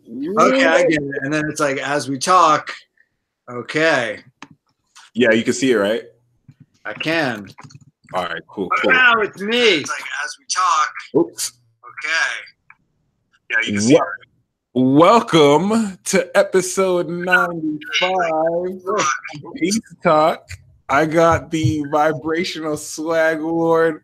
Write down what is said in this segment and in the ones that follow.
Okay, I get it. And then it's like, as we talk, okay, Yeah, you can see it, right? I can. All right, cool. Now it's me. It's like, as we talk, Oops. okay. Yeah, you can see it. Welcome to episode 95 of Peace Talk. I got the vibrational swag lord,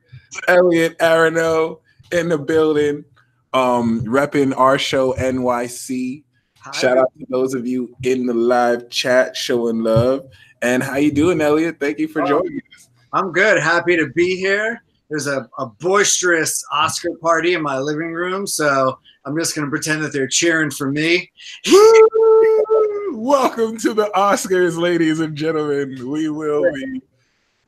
Elliot Aronow, in the building, repping our show NYC. Hi. Shout out to those of you in the live chat showing love. And how you doing, Elliot? Thank you for joining us. I'm good. Happy to be here. There's a boisterous Oscar party in my living room, so I'm just going to pretend that they're cheering for me. Welcome to the Oscars, ladies and gentlemen. We will be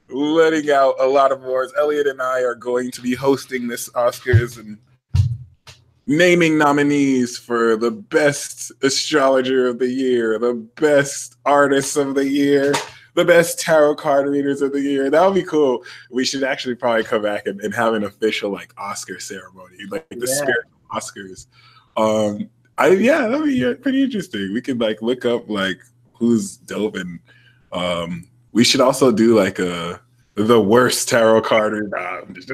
letting out a lot of awards. Elliot and I are going to be hosting this Oscars and naming nominees for the best astrologer of the year, the best artist of the year, the best tarot card readers of the year. That would be cool. We should actually probably come back and have an official like Oscar ceremony, like the spirit of Oscars. That'd be pretty interesting. We could like look up like who's dope, and we should also do like the worst tarot card reader. Who's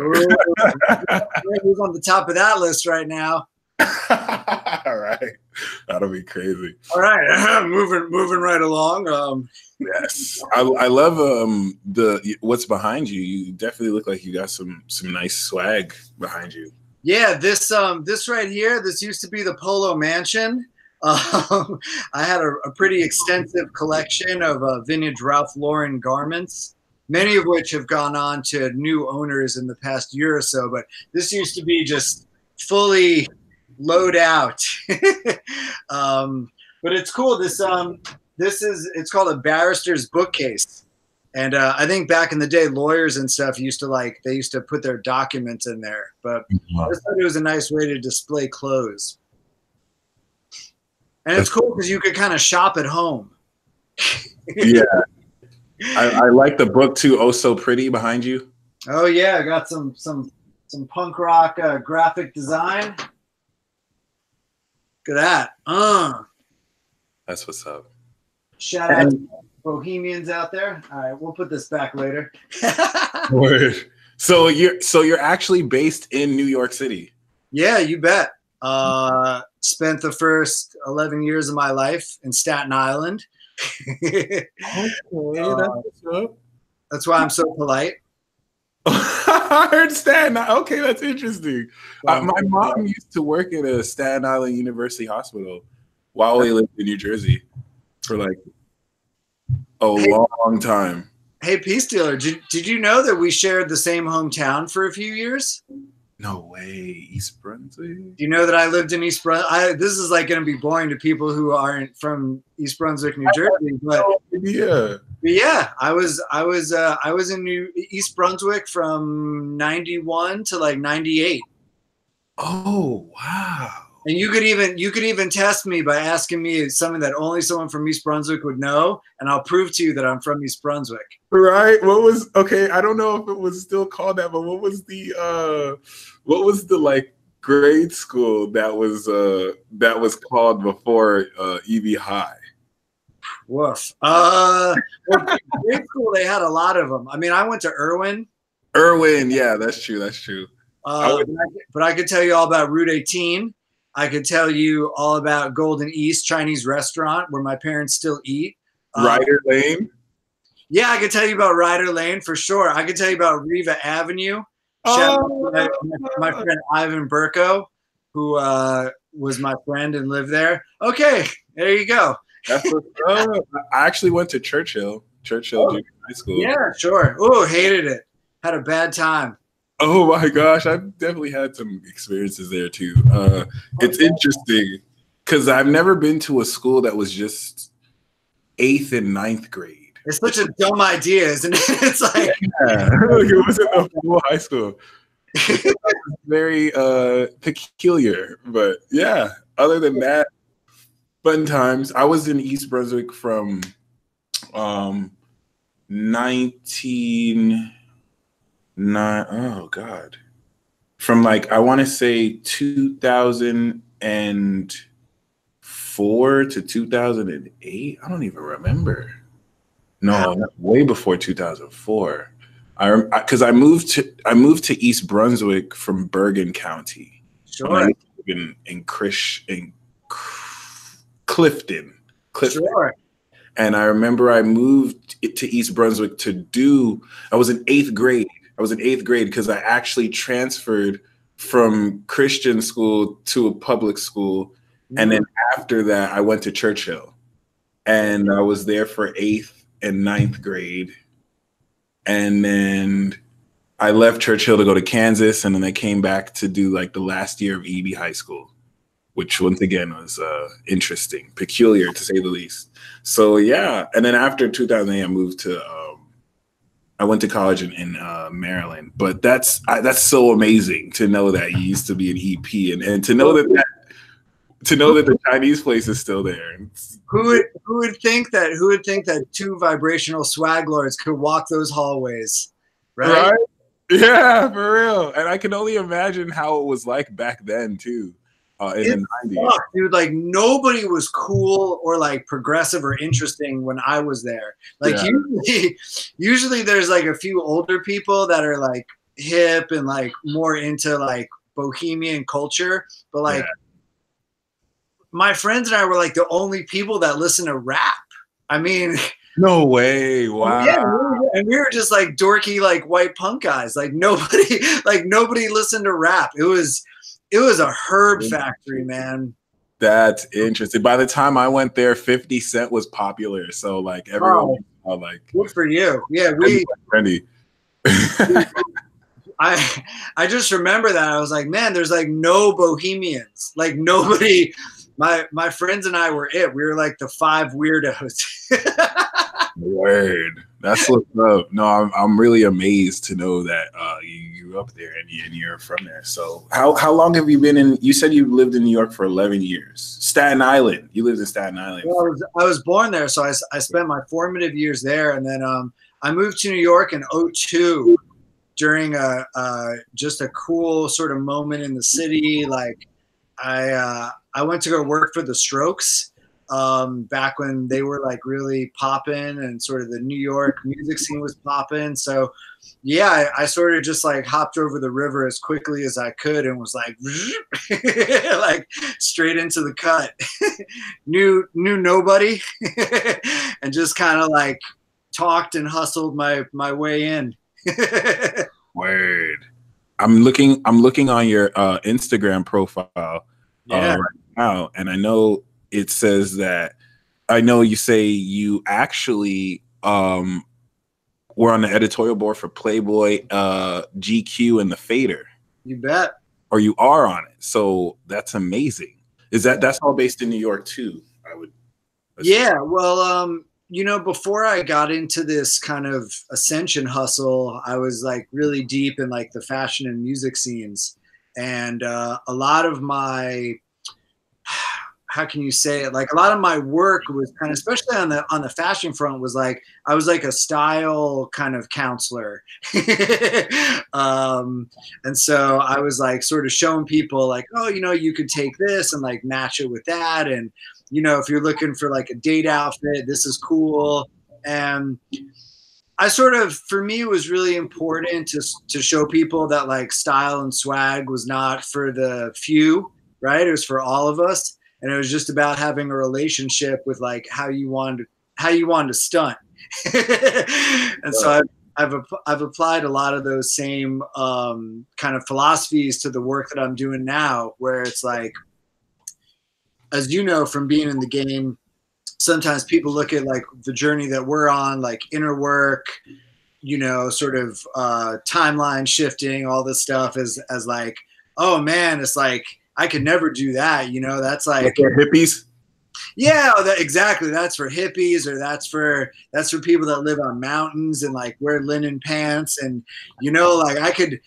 on the top of that list right now? All right, that'll be crazy. All right, moving right along. Yes, I love the what's behind you. You definitely look like you got some nice swag behind you. Yeah, this right here, this used to be the Polo Mansion. I had a pretty extensive collection of vintage Ralph Lauren garments, many of which have gone on to new owners in the past year or so. But this used to be just fully load out. But it's cool. It's called a barrister's bookcase. And I think back in the day, lawyers and stuff used to put their documents in there. But I just thought it was a nice way to display clothes. And it's cool because you could kind of shop at home. Yeah. I like the book too. Oh, So Pretty behind you. Oh yeah, I got some punk rock graphic design. Look at that. That's what's up. Shout out to Bohemians out there. All right, we'll put this back later. Word. So you're actually based in New York City. Yeah, you bet. Spent the first 11 years of my life in Staten Island. Okay, that's why I'm so polite. I heard Staten Island. Okay, that's interesting. My mom used to work at a Staten Island University hospital while we lived in New Jersey for like a long time. Hey, Peace Dealer, did you know that we shared the same hometown for a few years? No way, East Brunswick. Do you know that I lived in East Brunswick? This is like going to be boring to people who aren't from East Brunswick, New Jersey. But yeah, I was in East Brunswick from 91 to like 98. Oh wow! And you could even test me by asking me something that only someone from East Brunswick would know, and I'll prove to you that I'm from East Brunswick. Right? I don't know if it was still called that, but what was the like grade school that was called before EV High? Woof. Well, grade school, they had a lot of them. I mean, I went to Irwin. Yeah, that's true. But I could tell you all about Route 18. I could tell you all about Golden East Chinese restaurant where my parents still eat. Ryder Lane? Yeah, I could tell you about Ryder Lane for sure. I could tell you about Riva Avenue. Shout out to my friend Ivan Burko, who was my friend and lived there. Okay, there you go. That's I actually went to Churchill Junior High School. Yeah, sure. Oh, hated it. Had a bad time. Oh my gosh, I've definitely had some experiences there too. It's interesting because I've never been to a school that was just 8th and 9th grade. It's such a dumb idea, isn't it? It's like it wasn't a full high school. It was very peculiar, but yeah. Other than that, fun times. I was in East Brunswick from from like I want to say 2004 2004 to 2008. I don't even remember. No, way before 2004. Because I moved to East Brunswick from Bergen County. Sure. When I lived in Clifton. Sure. And I remember I moved to East Brunswick I was in eighth grade. Because I actually transferred from Christian school to a public school. And then after that, I went to Churchill. And I was there for 8th and 9th grade. And then I left Churchill to go to Kansas. And then I came back to do like the last year of EB high school, which once again was interesting, peculiar to say the least. So yeah. And then after 2008, I moved to, I went to college in Maryland. But that's so amazing to know that you used to be an EP and to know that the Chinese place is still there. Who would think that two vibrational swag lords could walk those hallways, right? Yeah, for real. And I can only imagine how it was like back then too, in the 90s. Dude, like nobody was cool or like progressive or interesting when I was there. Like usually there's like a few older people that are like hip and like more into like bohemian culture, but like my friends and I were like the only people that listen to rap. I mean, no way. Wow. Yeah, and we were just like dorky, like white punk guys. Like nobody listened to rap. It was a herb factory, man. That's interesting. By the time I went there, 50 Cent was popular. So like everyone was like, good for you. Yeah, ready. I just remember that. I was like, man, there's like no bohemians. Like nobody. My friends and I were it. We were like the 5 weirdos. Word. That's what's up. No, I'm really amazed to know that you grew up there and you're from there. So how long have you been in? You said you lived in New York for 11 years. Staten Island. You lived in Staten Island. Well, I was born there, so I spent my formative years there, and then I moved to New York in 2002 during just a cool sort of moment in the city. Like I went to go work for the Strokes back when they were like really popping and sort of the New York music scene was popping. So yeah, I sort of just like hopped over the river as quickly as I could and was like, like straight into the cut. knew nobody and just kind of like talked and hustled my way in. Word. I'm looking on your Instagram profile right now, and I know it says that. I know you say you actually were on the editorial board for Playboy, GQ, and The Fader. You bet. Or you are on it, so that's amazing. That's all based in New York too? I would assume. Yeah. Well, you know, before I got into this kind of ascension hustle, I was like really deep in like the fashion and music scenes. And a lot of my, how can you say it? Like a lot of my work was kind of, especially on the fashion front, was like, I was like a style kind of counselor. And so I was like sort of showing people like, oh, you know, you could take this and like match it with that. And, you know, if you're looking for like a date outfit, this is cool. And I sort of, for me, it was really important to show people that like style and swag was not for the few, right? It was for all of us. And it was just about having a relationship with like how you wanted to stunt. And so I've applied a lot of those same kind of philosophies to the work that I'm doing now, where it's like, as you know, from being in the game, sometimes people look at like the journey that we're on, like inner work, you know, sort of timeline shifting, all this stuff as like, oh man, it's like, I could never do that. You know, that's like hippies. Yeah, exactly. That's for hippies, or that's for people that live on mountains and like wear linen pants. And, you know, like I could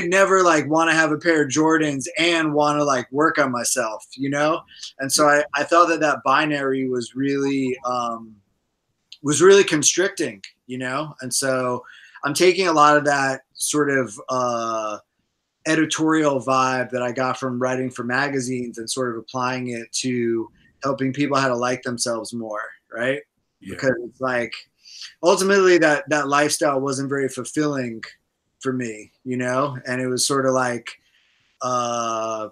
never like want to have a pair of Jordans and want to like work on myself, you know? And so I thought that binary was really constricting, you know? And so I'm taking a lot of that sort of, editorial vibe that I got from writing for magazines and sort of applying it to helping people how to like themselves more, right? Yeah. Because it's like ultimately that lifestyle wasn't very fulfilling for me, you know, and it was sort of like I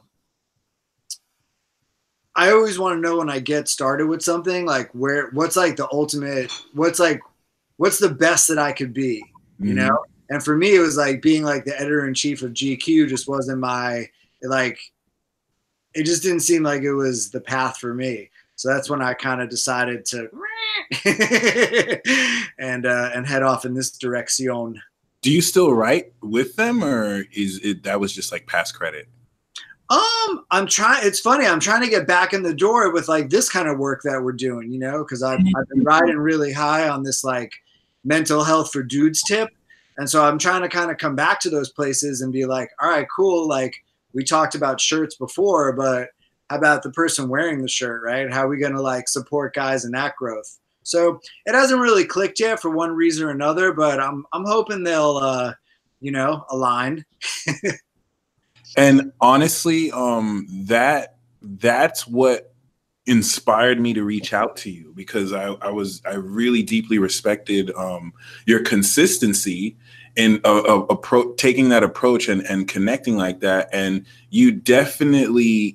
always want to know when I get started with something, like what's like the ultimate, what's the best that I could be, you know? And for me, it was like being like the editor in chief of GQ just wasn't my, like, it just didn't seem like it was the path for me. So that's when I kind of decided to and head off in this direction. Do you still write with them, or is it that was just like past credit? I'm trying. It's funny. I'm trying to get back in the door with like this kind of work that we're doing, you know, because I've been riding really high on this like mental health for dudes tip, and so I'm trying to kind of come back to those places and be like, all right, cool. Like we talked about shirts before, but how about the person wearing the shirt, right? How are we gonna like support guys in that growth? So it hasn't really clicked yet for one reason or another, but I'm hoping they'll you know, align. And honestly, that's what inspired me to reach out to you, because I really deeply respected your consistency in taking that approach and connecting like that. And you definitely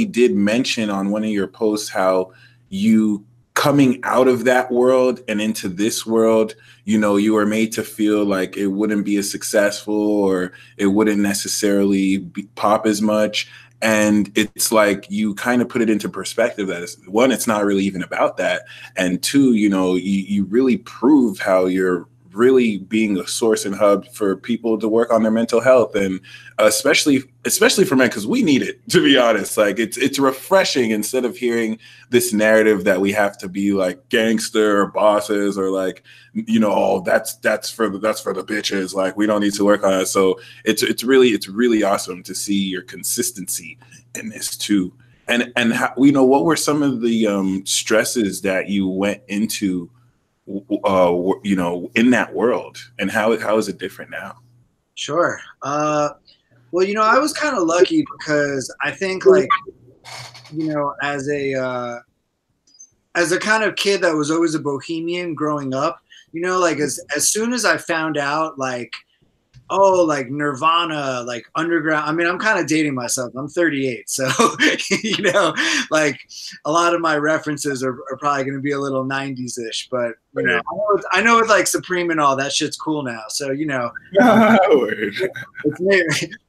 did mention on one of your posts how you coming out of that world and into this world, you know, you were made to feel like it wouldn't be as successful, or it wouldn't necessarily pop as much. And it's like you kind of put it into perspective that it's, one, it's not really even about that. And two, you know, you really prove how you're really being a source and hub for people to work on their mental health, and especially for men, because we need it, to be honest. Like it's refreshing, instead of hearing this narrative that we have to be like gangster or bosses, or like, you know, oh, that's for the bitches, like we don't need to work on it. So it's really awesome to see your consistency in this too. And how, you know, what were some of the stresses that you went into you know, in that world, and how is it different now? Sure. Well, you know, I was kind of lucky because I think, like, you know, as a kind of kid that was always a bohemian growing up, you know, like as soon as I found out, like, oh, like Nirvana, like underground. I mean, I'm kind of dating myself. I'm 38. So, you know, like a lot of my references are probably going to be a little 90s ish, but, you know, I know it's like Supreme and all that shit's cool now. So, you know,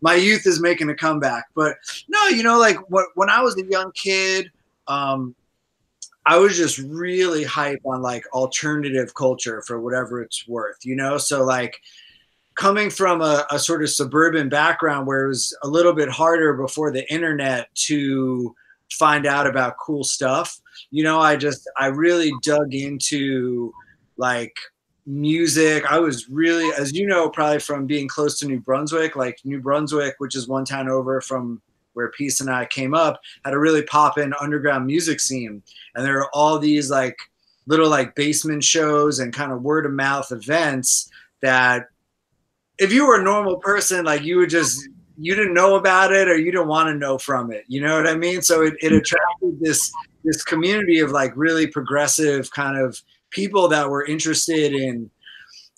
my youth is making a comeback. But no, you know, like when I was a young kid, I was just really hype on like alternative culture for whatever it's worth, you know? So like, coming from a sort of suburban background where it was a little bit harder before the internet to find out about cool stuff, you know, I really dug into like music. I was really, as you know, probably from being close to New Brunswick, like New Brunswick, which is one town over from where Peace and I came up, had a really pop-in underground music scene. And there are all these like little like basement shows and kind of word of mouth events that, if you were a normal person, like you didn't know about it, or you didn't want to know from it. You know what I mean? So it attracted this community of like really progressive kind of people that were interested in,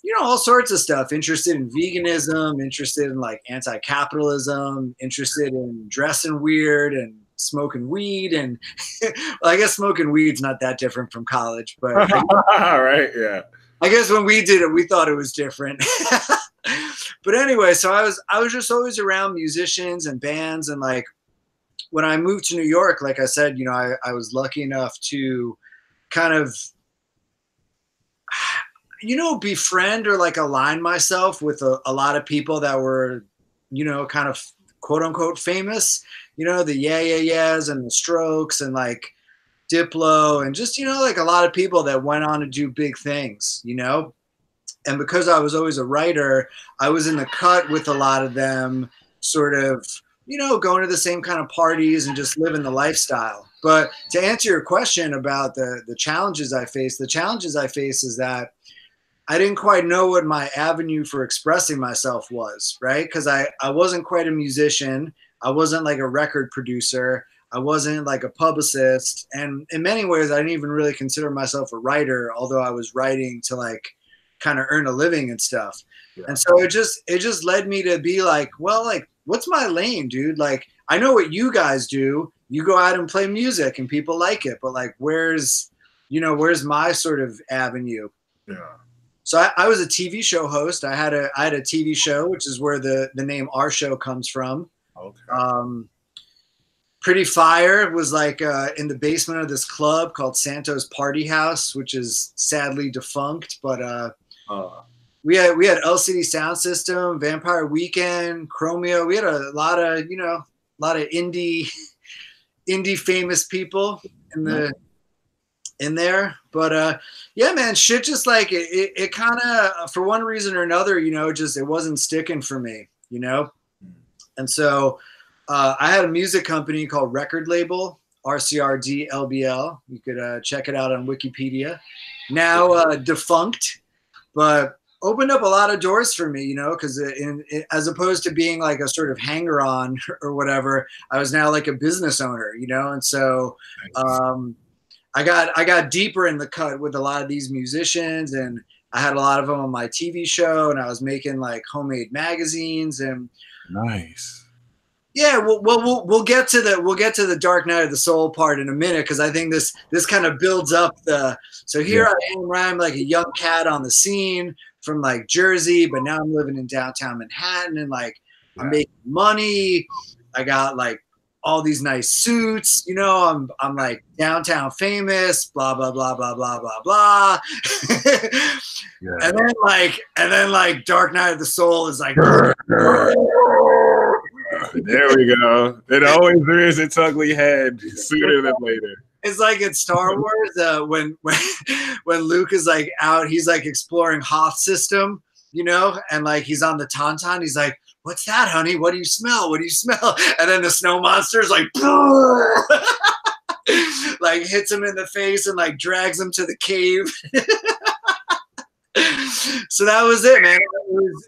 you know, all sorts of stuff, interested in veganism, interested in like anti-capitalism, interested in dressing weird and smoking weed. And well, I guess smoking weed's not that different from college, but right. Yeah. I guess when we did it, we thought it was different. But anyway, so I was just always around musicians and bands. And like when I moved to New York, like I said, you know, I was lucky enough to kind of, you know, befriend or like align myself with a lot of people that were, you know, kind of quote unquote famous, you know, the Yeah Yeah Yeahs and the Strokes and like Diplo and just, you know, like a lot of people that went on to do big things, you know. And because I was always a writer, I was in the cut with a lot of them, sort of, you know, going to the same kind of parties and just living the lifestyle. But to answer your question about the challenges I face, the challenges I face is that I didn't quite know what my avenue for expressing myself was, right? Because I wasn't quite a musician. I wasn't like a record producer. I wasn't like a publicist, and in many ways I didn't even really consider myself a writer, although I was writing to like kind of earn a living and stuff. Yeah. And so it just led me to be like, well, like, what's my lane, dude? Like, I know what you guys do. You go out and play music and people like it, but like, where's my sort of avenue? Yeah. So I was a TV show host. I had a TV show, which is where the name Our Show comes from. Okay. Pretty Fire was like in the basement of this club called Santo's Party House, which is sadly defunct. But we had LCD Sound System, Vampire Weekend, Chromeo. We had a lot of indie famous people in there. But yeah, man, shit just like it kind of, for one reason or another, just it wasn't sticking for me, And so I had a music company called Record Label, RCRDLBL. You could check it out on Wikipedia. Now defunct, but opened up a lot of doors for me, because as opposed to being like a sort of hanger-on or whatever, I was now like a business owner, And so I got deeper in the cut with a lot of these musicians, and I had a lot of them on my TV show, and I was making like homemade magazines and nice. Yeah, we'll get to the Dark Night of the Soul part in a minute, because I think this kind of builds up the. So here I am, where I'm like a young cat on the scene from like Jersey, but now I'm living in downtown Manhattan, and like I'm making money. I got like all these nice suits, I'm like downtown famous, blah blah blah blah blah blah blah. And then like Dark Night of the Soul is like. There we go. It always rears its ugly head sooner than later. It's like in Star Wars when Luke is like out, he's like exploring Hoth system, and like he's on the Tauntaun. He's like, "What's that, honey? What do you smell? What do you smell?" And then the snow monster's like, like hits him in the face and like drags him to the cave. So that was it, man.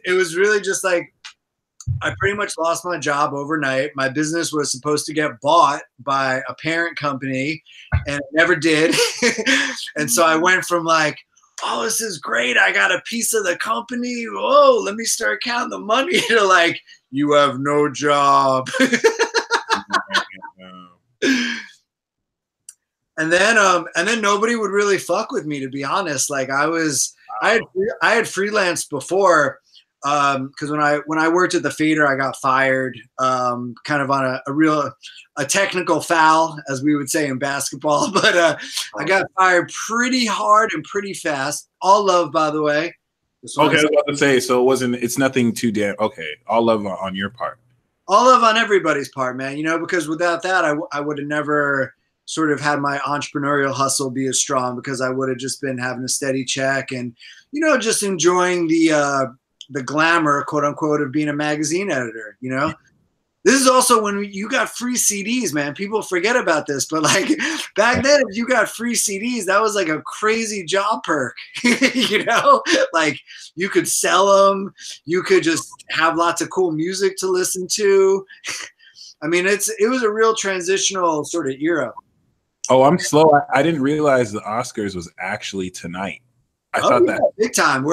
It was really just like. I pretty much lost my job overnight. My business was supposed to get bought by a parent company, and it never did. And so I went from like, oh, this is great, I got a piece of the company. Oh, let me start counting the money, to like, you have no job. And then nobody would really fuck with me, to be honest. Like I had freelanced before. Because when I worked at the Fader, I got fired, kind of on a technical foul, as we would say in basketball. But I got fired pretty hard and pretty fast. All love, by the way. Okay, I was about to say, so it's nothing too damn. Okay, all love on your part. All love on everybody's part, man. Because without that, I would have never sort of had my entrepreneurial hustle be as strong, because I would have just been having a steady check and just enjoying the glamour, quote unquote, of being a magazine editor. This is also when you got free CDs, man. People forget about this, but like back then, if you got free CDs, that was like a crazy job perk. Like you could sell them, you could just have lots of cool music to listen to. I mean, it was a real transitional sort of era. Oh, I'm slow. I didn't realize the Oscars was actually tonight. I thought that big time.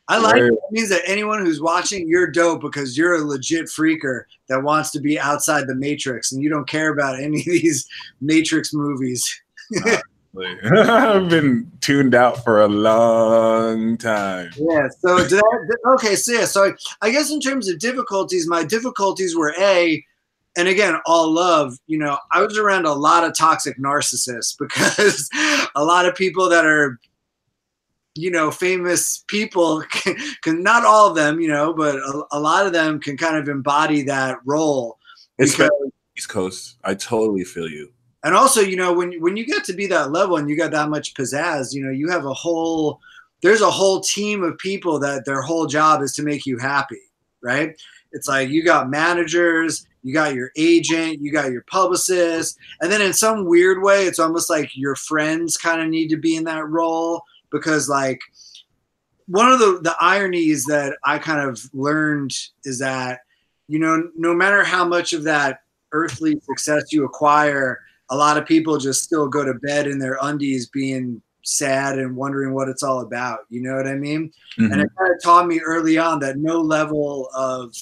I like it. It means that anyone who's watching, you're dope, because you're a legit freaker that wants to be outside the Matrix, and you don't care about any of these Matrix movies. I've been tuned out for a long time. Yeah. So So I guess in terms of difficulties, my difficulties were and again, all love. I was around a lot of toxic narcissists, because a lot of people that are famous people can not all of them, but a lot of them can kind of embody that role. Especially East Coast. I totally feel you. And also, when you get to be that level and you got that much pizzazz, you have there's a whole team of people that their whole job is to make you happy, right? It's like you got managers, you got your agent, you got your publicist, and then in some weird way, it's almost like your friends kind of need to be in that role. Because like one of the ironies that I kind of learned is that, no matter how much of that earthly success you acquire, a lot of people just still go to bed in their undies being sad and wondering what it's all about. You know what I mean? Mm-hmm. And it kind of taught me early on that no level of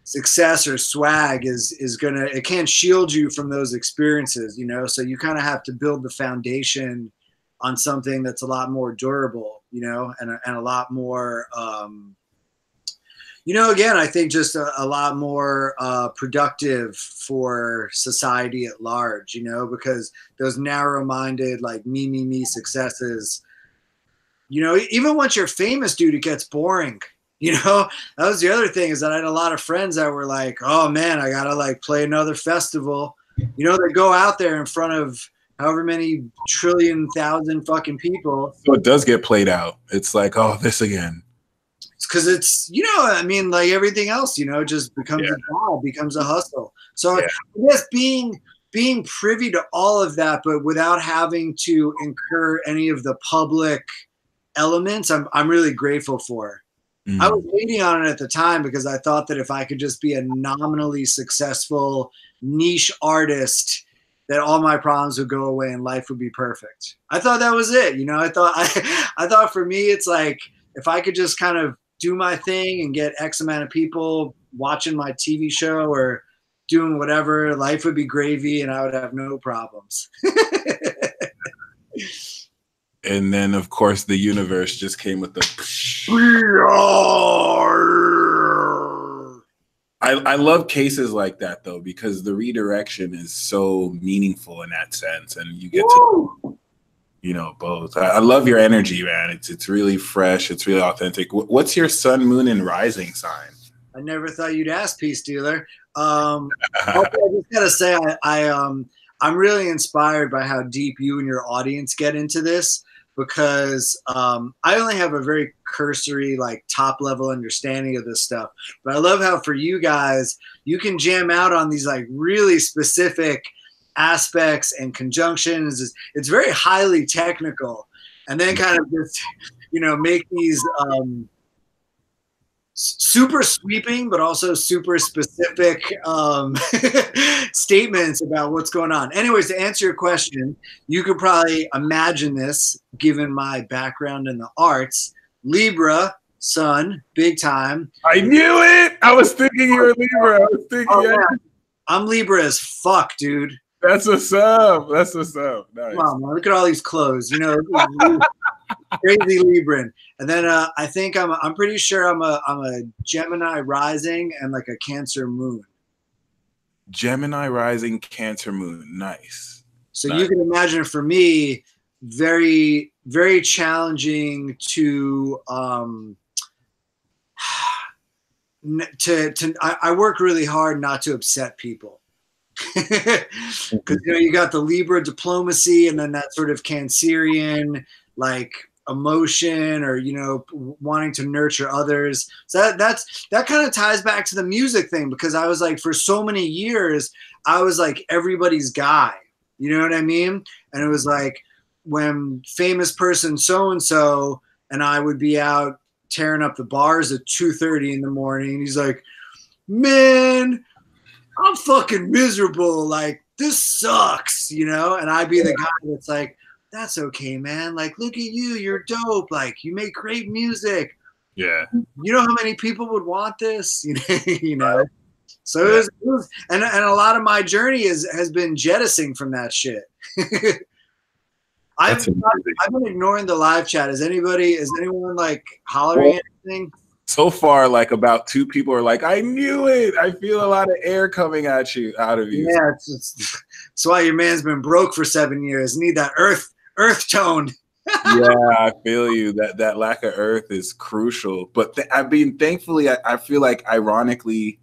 success or swag is gonna, it can't shield you from those experiences, you know? So you kind of have to build the foundation on something that's a lot more durable, you know, and a lot more, you know, again, I think just a lot more productive for society at large, you know, because those narrow-minded, like me successes, you know, even once you're famous, dude, it gets boring. You know, that was the other thing, is that I had a lot of friends that were like, oh man, I gotta like play another festival. You know, they go out there in front of however many trillion thousand fucking people. So it does get played out. It's like, oh, this again. It's because it's, you know, I mean, like everything else, you know, just becomes a job, becomes a hustle. So I guess being privy to all of that, but without having to incur any of the public elements, I'm really grateful for. I was waiting on it at the time because I thought that if I could just be a nominally successful niche artist, that all my problems would go away and life would be perfect. I thought that was it. You know, I thought for me, it's like, if I could just kind of do my thing and get X amount of people watching my TV show or doing whatever, life would be gravy and I would have no problems. And then, of course, the universe just came with the. I love cases like that, though, because the redirection is so meaningful in that sense. And you get to, you know, both. I love your energy, man. It's really fresh. It's really authentic. What's your sun, moon, and rising sign? I never thought you'd ask, Peace Dealer. I just gotta say, I'm really inspired by how deep you and your audience get into this, because I only have a very cursory, like top level understanding of this stuff. But I love how for you guys, you can jam out on these like really specific aspects and conjunctions. It's very highly technical, and then kind of just, you know, make these super sweeping but also super specific statements about what's going on. Anyways, to answer your question, you could probably imagine this, given my background in the arts. Libra, sun, big time. I knew it. I was thinking you were Libra. I was thinking. Man. I'm Libra as fuck, dude. That's what's up. That's what's up. Nice. Come on, man. Look at all these clothes. You know, crazy Libran. And then I think I'm pretty sure I'm a Gemini rising and like a Cancer moon. Gemini rising, Cancer moon. Nice. So you can imagine, for me, very, very challenging to I work really hard not to upset people. Because, you know, you got the Libra diplomacy and then that sort of Cancerian like emotion, or, you know, wanting to nurture others. So that kind of ties back to the music thing, because I was like, for so many years, I was like everybody's guy. You know what I mean? And it was like when famous person so-and-so and I would be out tearing up the bars at 2:30 in the morning. He's like, man, I'm fucking miserable. Like, this sucks, you know? And I'd be the guy that's like, that's okay, man. Like, look at you. You're dope. Like, you make great music. Yeah. You know how many people would want this? You know? So it was, and a lot of my journey has been jettisoning from that shit. I've been ignoring the live chat. Is anyone like hollering anything? So far, like about 2 people are like, I knew it. I feel a lot of air coming out of you. Yeah, it's why your man's been broke for 7 years. Need that earth tone. Yeah, I feel you. That lack of earth is crucial. But thankfully, I feel like ironically,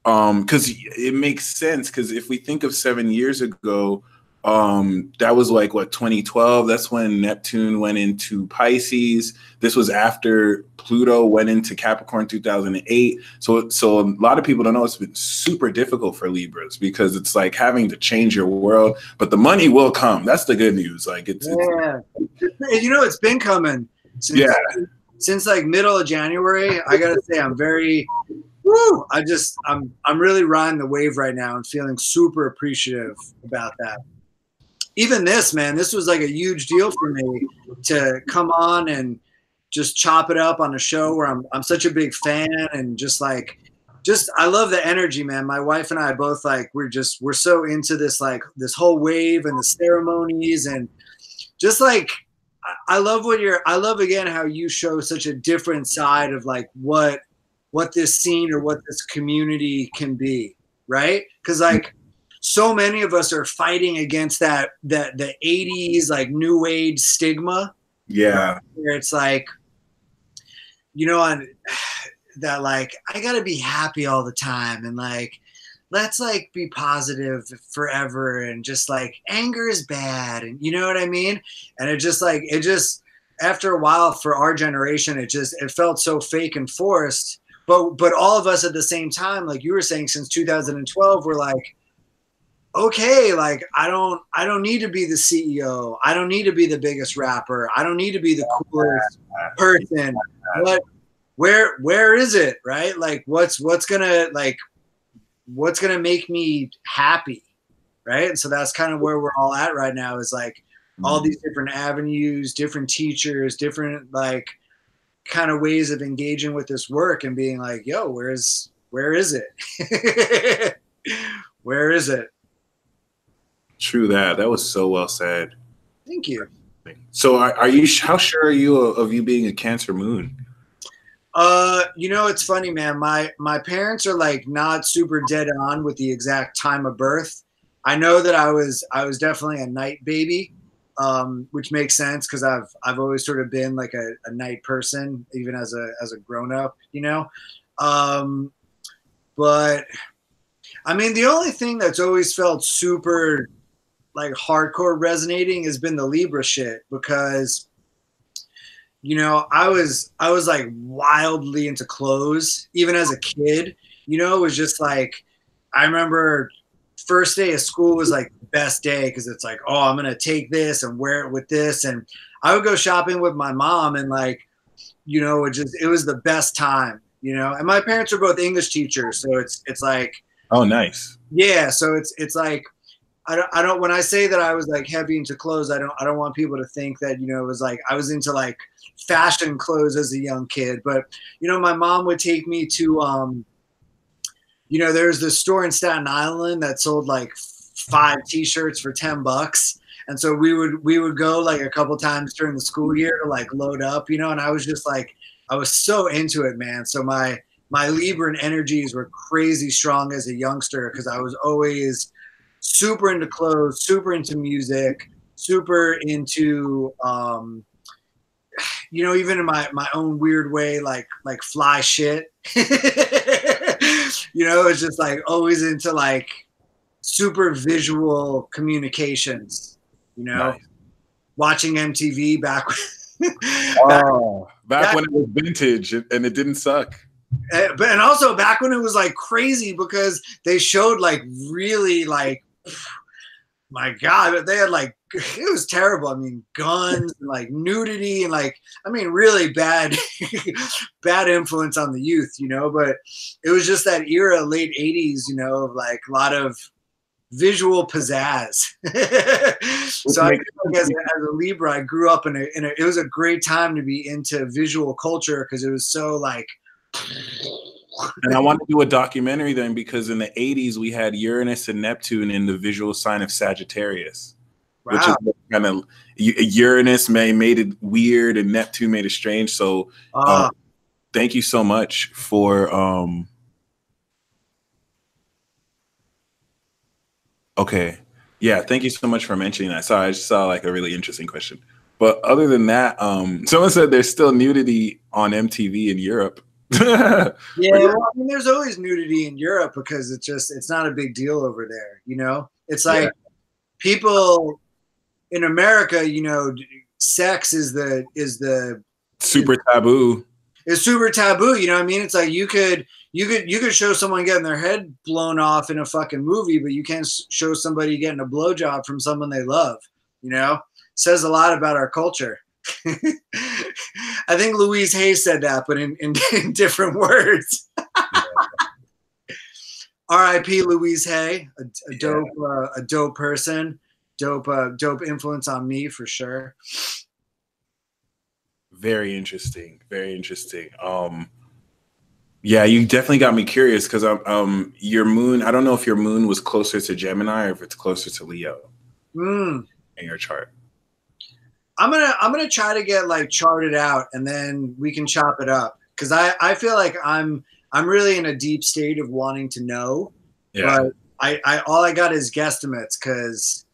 because it makes sense. Because if we think of 7 years ago, that was like what, 2012. That's when Neptune went into Pisces. This was after Pluto went into Capricorn 2008. So a lot of people don't know it's been super difficult for Libras, because it's like having to change your world, but the money will come. That's the good news. Like it's you know, it's been coming since like middle of January. I gotta say, I'm very Woo! I'm really riding the wave right now and feeling super appreciative about that. Even this, man, this was like a huge deal for me to come on and just chop it up on a show where I'm such a big fan, and just I love the energy, man. My wife and I both like we're so into this, like this whole wave and the ceremonies, and just like I love again how you show such a different side of like what this scene or what this community can be, right? Because like so many of us are fighting against that the 80s like new age stigma. Yeah. Where it's like, you know, that like I gotta be happy all the time, and like let's like be positive forever, and just like anger is bad, and you know what I mean? And it just after a while for our generation, it felt so fake and forced. But all of us at the same time, like you were saying, since 2012, we're like, okay, like I don't need to be the CEO. I don't need to be the biggest rapper. I don't need to be the coolest person. But where is it, right? Like what's gonna make me happy, right? And so that's kind of where we're all at right now, is like all these different avenues, different teachers, different like kind of ways of engaging with this work and being like, yo, where is it? Where is it? True that. That was so well said. Thank you. So are you, how sure are you of you being a Cancer moon? You know, it's funny, man. My parents are like not super dead on with the exact time of birth. I know that I was definitely a night baby, which makes sense because I've always sort of been like a night person, even as a grown up, you know. But I mean, the only thing that's always felt super like hardcore resonating has been the Libra shit, because you know, I was like wildly into clothes even as a kid. You know, it was just like, I remember first day of school was like the best day, because it's like, oh, I'm gonna take this and wear it with this, and I would go shopping with my mom, and like, you know, it was the best time, you know. And my parents are both English teachers, so it's like, oh, nice. Yeah, so it's like, I don't when I say that I was like heavy into clothes, I don't want people to think that, you know, it was like I was into like fashion clothes as a young kid. But you know, my mom would take me to you know, there's this store in Staten Island that sold like 5 t-shirts for $10. And so we would go like a couple times during the school year to like load up, you know, and I was just like, I was so into it, man. So my Libran energies were crazy strong as a youngster, because I was always super into clothes, super into music, super into you know, even in my own weird way, like fly shit. You know, it's just like always into like super visual communications, you know. Nice. Watching MTV back back when it was vintage and it didn't suck. And also back when it was like crazy, because they showed like really like, my God, they had like, it was terrible. I mean, guns and like nudity and like, I mean, really bad, bad influence on the youth, you know. But it was just that era, late 80s, you know, of like a lot of visual pizzazz. So I feel like as a Libra, I grew up in a, it was a great time to be into visual culture, because it was so like. And I want to do a documentary then, because in the 80s we had Uranus and Neptune in the visual sign of Sagittarius. Wow. Which is kind of, Uranus made it weird and Neptune made it strange. So thank you so much for okay. Yeah, thank you so much for mentioning that. Sorry, I just saw like a really interesting question. But other than that, someone said there's still nudity on MTV in Europe. Yeah, well, I mean, there's always nudity in Europe, because it's not a big deal over there, you know. It's like people in America, you know, sex is the super taboo. It's super taboo, you know what I mean? It's like you could show someone getting their head blown off in a fucking movie, but you can't show somebody getting a blowjob from someone they love, you know? Says a lot about our culture. I think Louise Hay said that, but in different words. R.I.P. Louise Hay, a dope person, dope influence on me for sure. Very interesting. Very interesting. Yeah, you definitely got me curious because your moon. I don't know if your moon was closer to Gemini or if it's closer to Leo in your chart. I'm gonna try to get like charted out, and then we can chop it up because I feel like I'm really in a deep state of wanting to know, Yeah. but I all I got is guesstimates because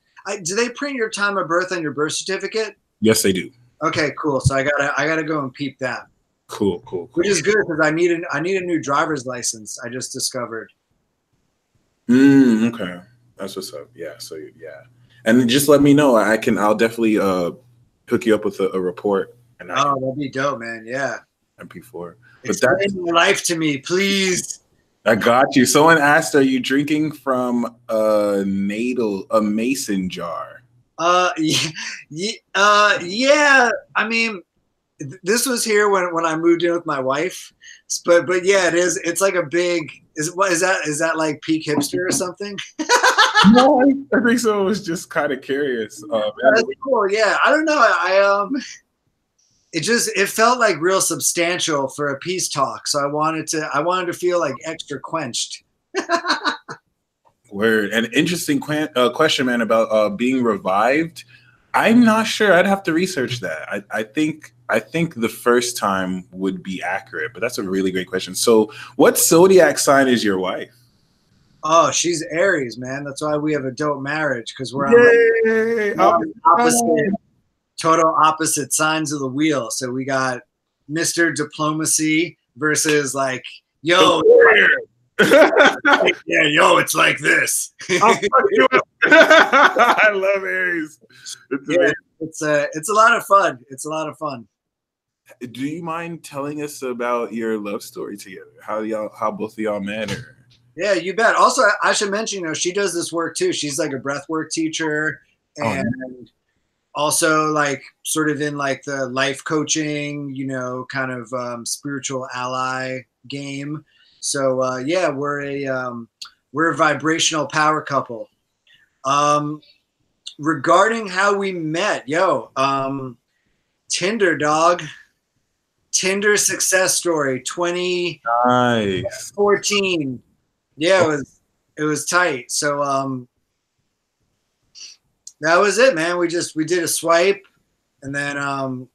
do they print your time of birth on your birth certificate? Yes, they do. Okay, cool. So I gotta go and peep that. Cool. Which is good because I need a new driver's license. I just discovered. Okay, that's what's up. Yeah. So yeah, and just let me know. I'll definitely hook you up with a report. And that'd be dope, man. Yeah. MP4. Explain your life to me, please. I got you. Someone asked, "Are you drinking from a mason jar?" Yeah. I mean, this was here when I moved in with my wife, but yeah, it is. It's like a big. Is that like peak hipster or something? No, I think so. I was just kind of curious. That's cool. Yeah, I don't know. It felt like real substantial for a peace talk, so I wanted to feel like extra quenched. Word. An interesting question, man, about being revived. I'm not sure. I'd have to research that. I think the first time would be accurate, but that's a really great question. So, what zodiac sign is your wife? Oh, she's Aries, man. That's why we have a dope marriage because we're on total opposite signs of the wheel. So we got Mr. Diplomacy versus like, yo, yeah, yo, it's like this. I love Aries. It's a lot of fun. It's a lot of fun. Do you mind telling us about your love story together? How both of y'all met? Or? Yeah, you bet. Also, I should mention, she does this work too. She's like a breathwork teacher and also like sort of in like the life coaching, kind of spiritual ally game. So yeah, we're a vibrational power couple. Regarding how we met, Tinder, dog. Tinder success story 2014. Yeah, it was tight. So that was it, man. We did a swipe, and then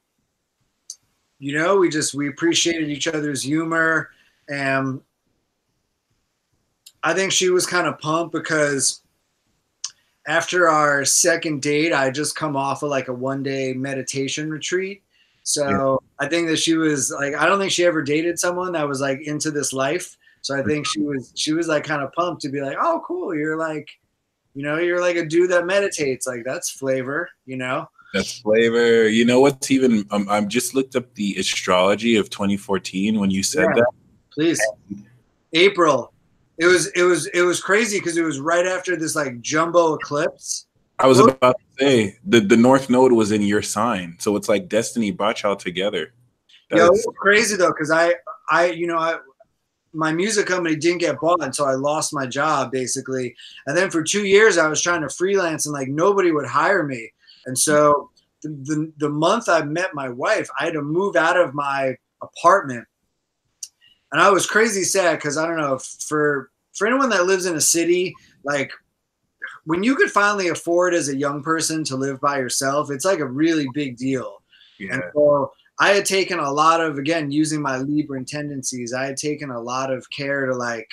we appreciated each other's humor, and I think she was kind of pumped because after our second date, I just come off of like a 1-day meditation retreat. So I think that she was like, I don't think she ever dated someone that was like into this life. So I think she was like kind of pumped to be like, oh, cool. You're like, you're like a dude that meditates. Like that's flavor, That's flavor. You know what's even, I just looked up the astrology of 2014 when you said that. Please. April. It was crazy because it was right after this like jumbo eclipse. I was about to say the North Node was in your sign, so it's like destiny brought y'all together. It's crazy though, because my music company didn't get bought, and so I lost my job basically. And then for 2 years, I was trying to freelance, and like nobody would hire me. And so the month I met my wife, I had to move out of my apartment, and I was crazy sad because I don't know for anyone that lives in a city, like when you could finally afford as a young person to live by yourself, it's like a really big deal. Yeah. And so I had taken a lot of, again, using my Libran tendencies, I had taken a lot of care to like,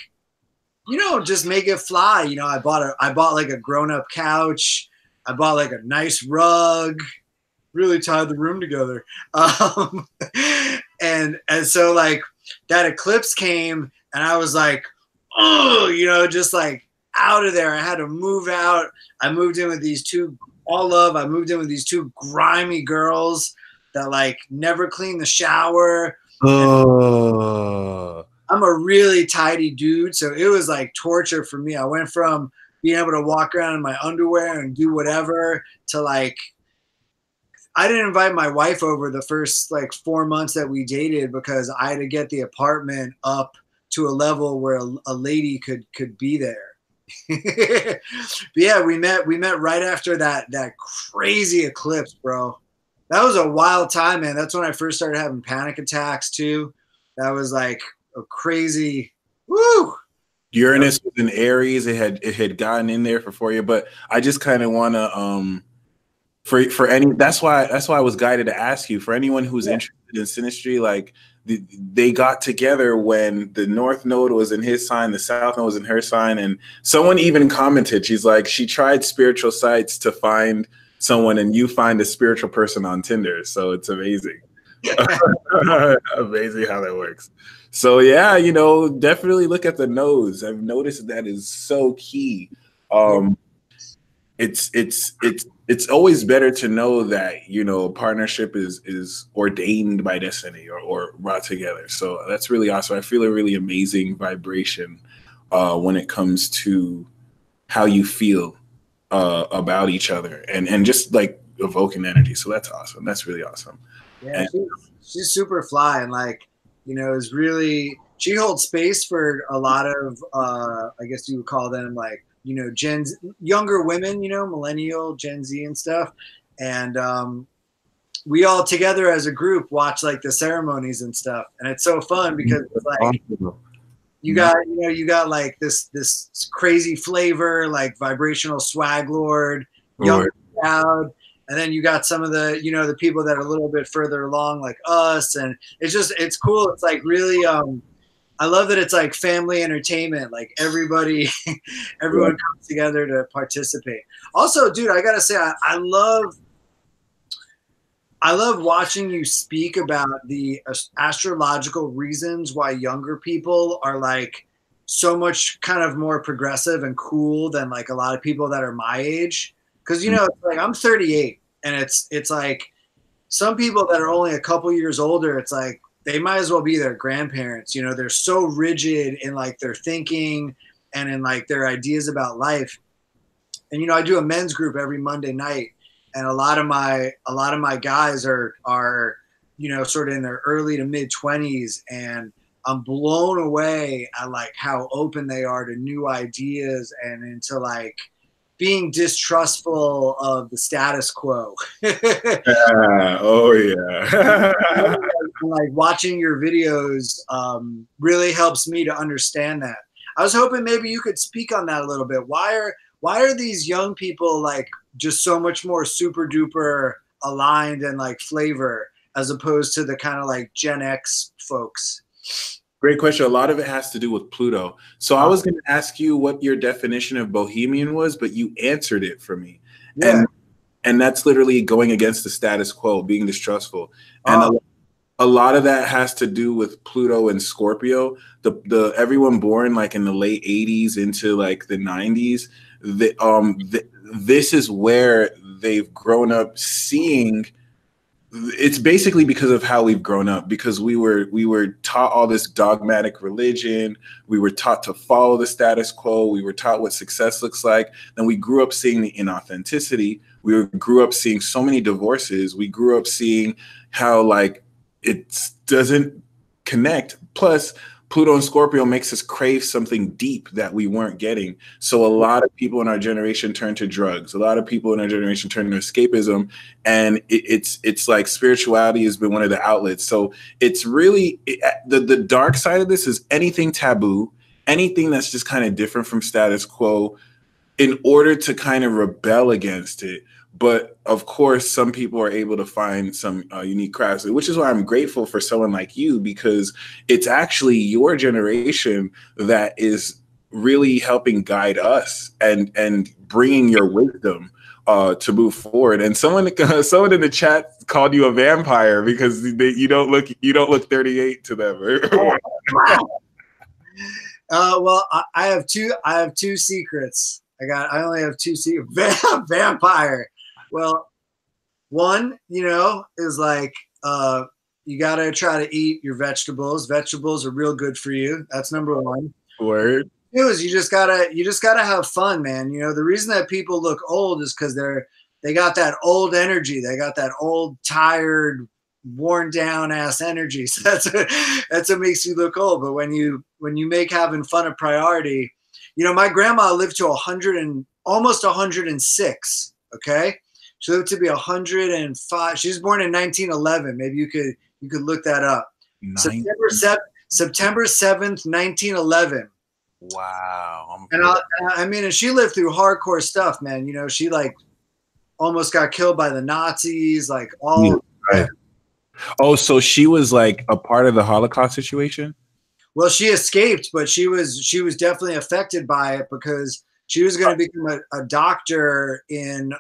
just make it fly. I bought like a grown-up couch. I bought like a nice rug, really tied the room together. And so like that eclipse came and I was like, oh, just like out of there. I had to move out. I moved in with these two grimy girls that like never clean the shower. I'm a really tidy dude, so it was like torture for me. I went from being able to walk around in my underwear and do whatever to like, I didn't invite my wife over the first like 4 months that we dated because I had to get the apartment up to a level where a lady could be there. But yeah, we met right after that crazy eclipse, bro. That was a wild time, man. That's when I first started having panic attacks too. That was like a crazy woo. Uranus was in Aries. It had gotten in there for you, but I just kind of want to for any that's why I was guided to ask you, for anyone who's interested in synastry, like they got together when the North Node was in his sign, the South Node was in her sign, and someone even commented, she's like, she tried spiritual sites to find someone, and you find a spiritual person on Tinder. So it's amazing. Amazing how that works. So yeah, definitely look at the nose. I've noticed that is so key. It's always better to know that partnership is ordained by destiny or brought together. So that's really awesome. I feel a really amazing vibration when it comes to how you feel about each other and just like evoking energy. So that's awesome. That's really awesome. Yeah, she's super fly, and is really, she holds space for a lot of I guess you would call them like younger women, millennial, Gen Z and stuff, and we all together as a group watch like the ceremonies and stuff, and it's so fun because it's like you got like this crazy flavor, like vibrational swag lord, young crowd. And then you got some of the, the people that are a little bit further along, like us. And it's cool. It's like really, I love that it's like family entertainment. Like everyone comes together to participate. Also, dude, I gotta say, I love watching you speak about the astrological reasons why younger people are like so much kind of more progressive and cool than like a lot of people that are my age. Because it's like I'm 38, and it's like some people that are only a couple years older, it's like they might as well be their grandparents. They're so rigid in like their thinking and in like their ideas about life. And I do a men's group every Monday night, and a lot of my guys are sort of in their early to mid 20s, and I'm blown away at like how open they are to new ideas and into like being distrustful of the status quo. Oh yeah. Like watching your videos really helps me to understand that. I was hoping maybe you could speak on that a little bit. Why are these young people like just so much more super duper aligned and like flavor as opposed to the kind of like Gen X folks? Great question. A lot of it has to do with Pluto. So I was going to ask you what your definition of bohemian was, but you answered it for me. Yeah. And that's literally going against the status quo, being distrustful. And a lot of that has to do with Pluto and Scorpio. The everyone born like in the late 80s into like the 90s, this is where they've grown up seeing. It's basically because of how we've grown up, because we were taught all this dogmatic religion. We were taught to follow the status quo. We were taught what success looks like. Then we grew up seeing the inauthenticity. We grew up seeing so many divorces. We grew up seeing how like it doesn't connect. Plus, Pluto and Scorpio makes us crave something deep that we weren't getting. So a lot of people in our generation turn to drugs. A lot of people in our generation turn to escapism. And it's like spirituality has been one of the outlets. So it's really the dark side of this is anything taboo, anything that's just kind of different from status quo, in order to kind of rebel against it. But of course, some people are able to find some unique crafts, which is why I'm grateful for someone like you, because it's actually your generation that is really helping guide us and bringing your wisdom to move forward. And someone in the chat called you a vampire because you don't look 38 to them. Well, I have two secrets. I only have two secrets. Vampire. Well, one, is like you gotta try to eat your vegetables. Vegetables are real good for you. That's number one. Word. Two is you just gotta have fun, man. The reason that people look old is because they got that old energy. They got that old, tired, worn down ass energy. So that's what makes you look old. But when you make having fun a priority, you know, my grandma lived to 100 and almost 106. Okay, she lived to be 105. She was born in 1911. Maybe you could look that up. September 7th, 1911. Wow. And I mean, and she lived through hardcore stuff, man. You know, she like almost got killed by the Nazis, like all. Right. Oh, so she was like a part of the Holocaust situation? Well, she escaped, but she was definitely affected by it because she was going to become a doctor in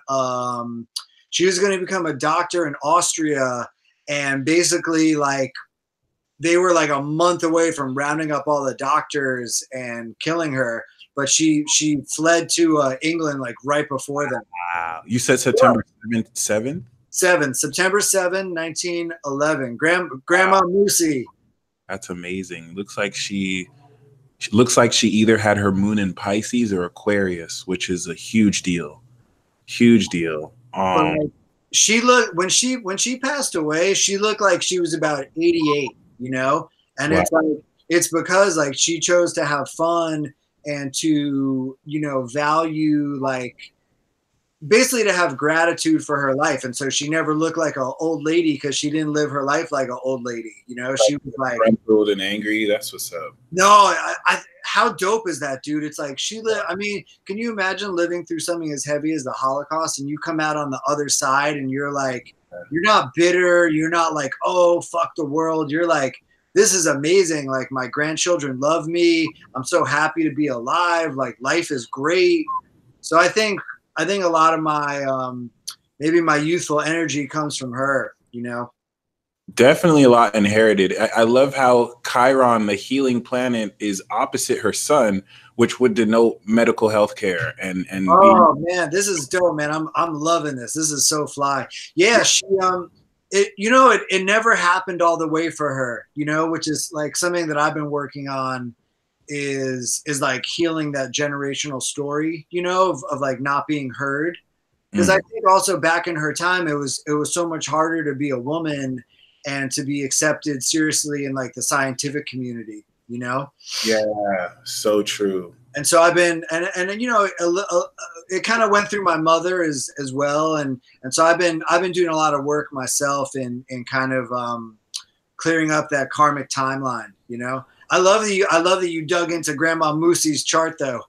Austria, and basically like they were like a month away from rounding up all the doctors and killing her, but she fled to England like right before them. Wow. You said September 7th? September 7, 1911. Grandma Lucy. That's amazing. Looks like she either had her moon in Pisces or Aquarius, which is a huge deal. Huge deal. She looked when she passed away, she looked like she was about 88, you know? And wow. It's because like she chose to have fun and to, you know, value like basically to have gratitude for her life. And so she never looked like an old lady because she didn't live her life like an old lady. You know, she was like rumpled and angry. That's what's up. No, how dope is that, dude? It's like I mean, can you imagine living through something as heavy as the Holocaust and you come out on the other side and you're like, you're not bitter. You're not like, oh, fuck the world. You're like, this is amazing. Like my grandchildren love me. I'm so happy to be alive. Like life is great. So I think a lot of my maybe my youthful energy comes from her, you know. Definitely a lot inherited. I love how Chiron, the healing planet, is opposite her sun, which would denote medical health care. And man, this is dope, man. I'm loving this. This is so fly. Yeah, she it never happened all the way for her, you know, which is like something that I've been working on is like healing that generational story, you know, of like not being heard. Because I think also back in her time, it was so much harder to be a woman and to be accepted seriously in like the scientific community, you know? Yeah, so true. And so I've been, and you know, it kind of went through my mother as well. And so I've been doing a lot of work myself in kind of clearing up that karmic timeline, you know? I love that you dug into Grandma Moosey's chart though.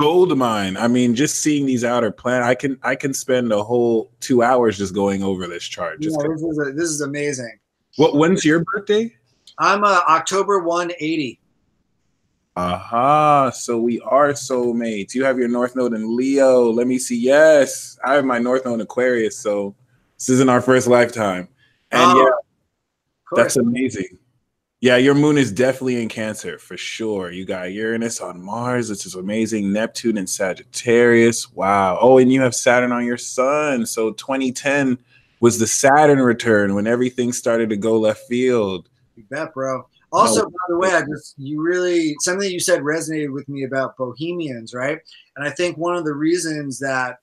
Gold mine. I mean, just seeing these outer planets, I can spend a whole 2 hours just going over this chart. This is amazing. When's your birthday? I'm October 180. Aha. So we are soulmates. You have your North Node in Leo. Let me see. Yes, I have my North Node in Aquarius. So this isn't our first lifetime. And yeah, that's amazing. Yeah, your moon is definitely in Cancer for sure. You got Uranus on Mars, which is amazing. Neptune in Sagittarius. Wow. Oh, and you have Saturn on your sun. So 2010 was the Saturn return when everything started to go left field. You bet, bro. Also, by the way, something you said resonated with me about Bohemians, right? And I think one of the reasons that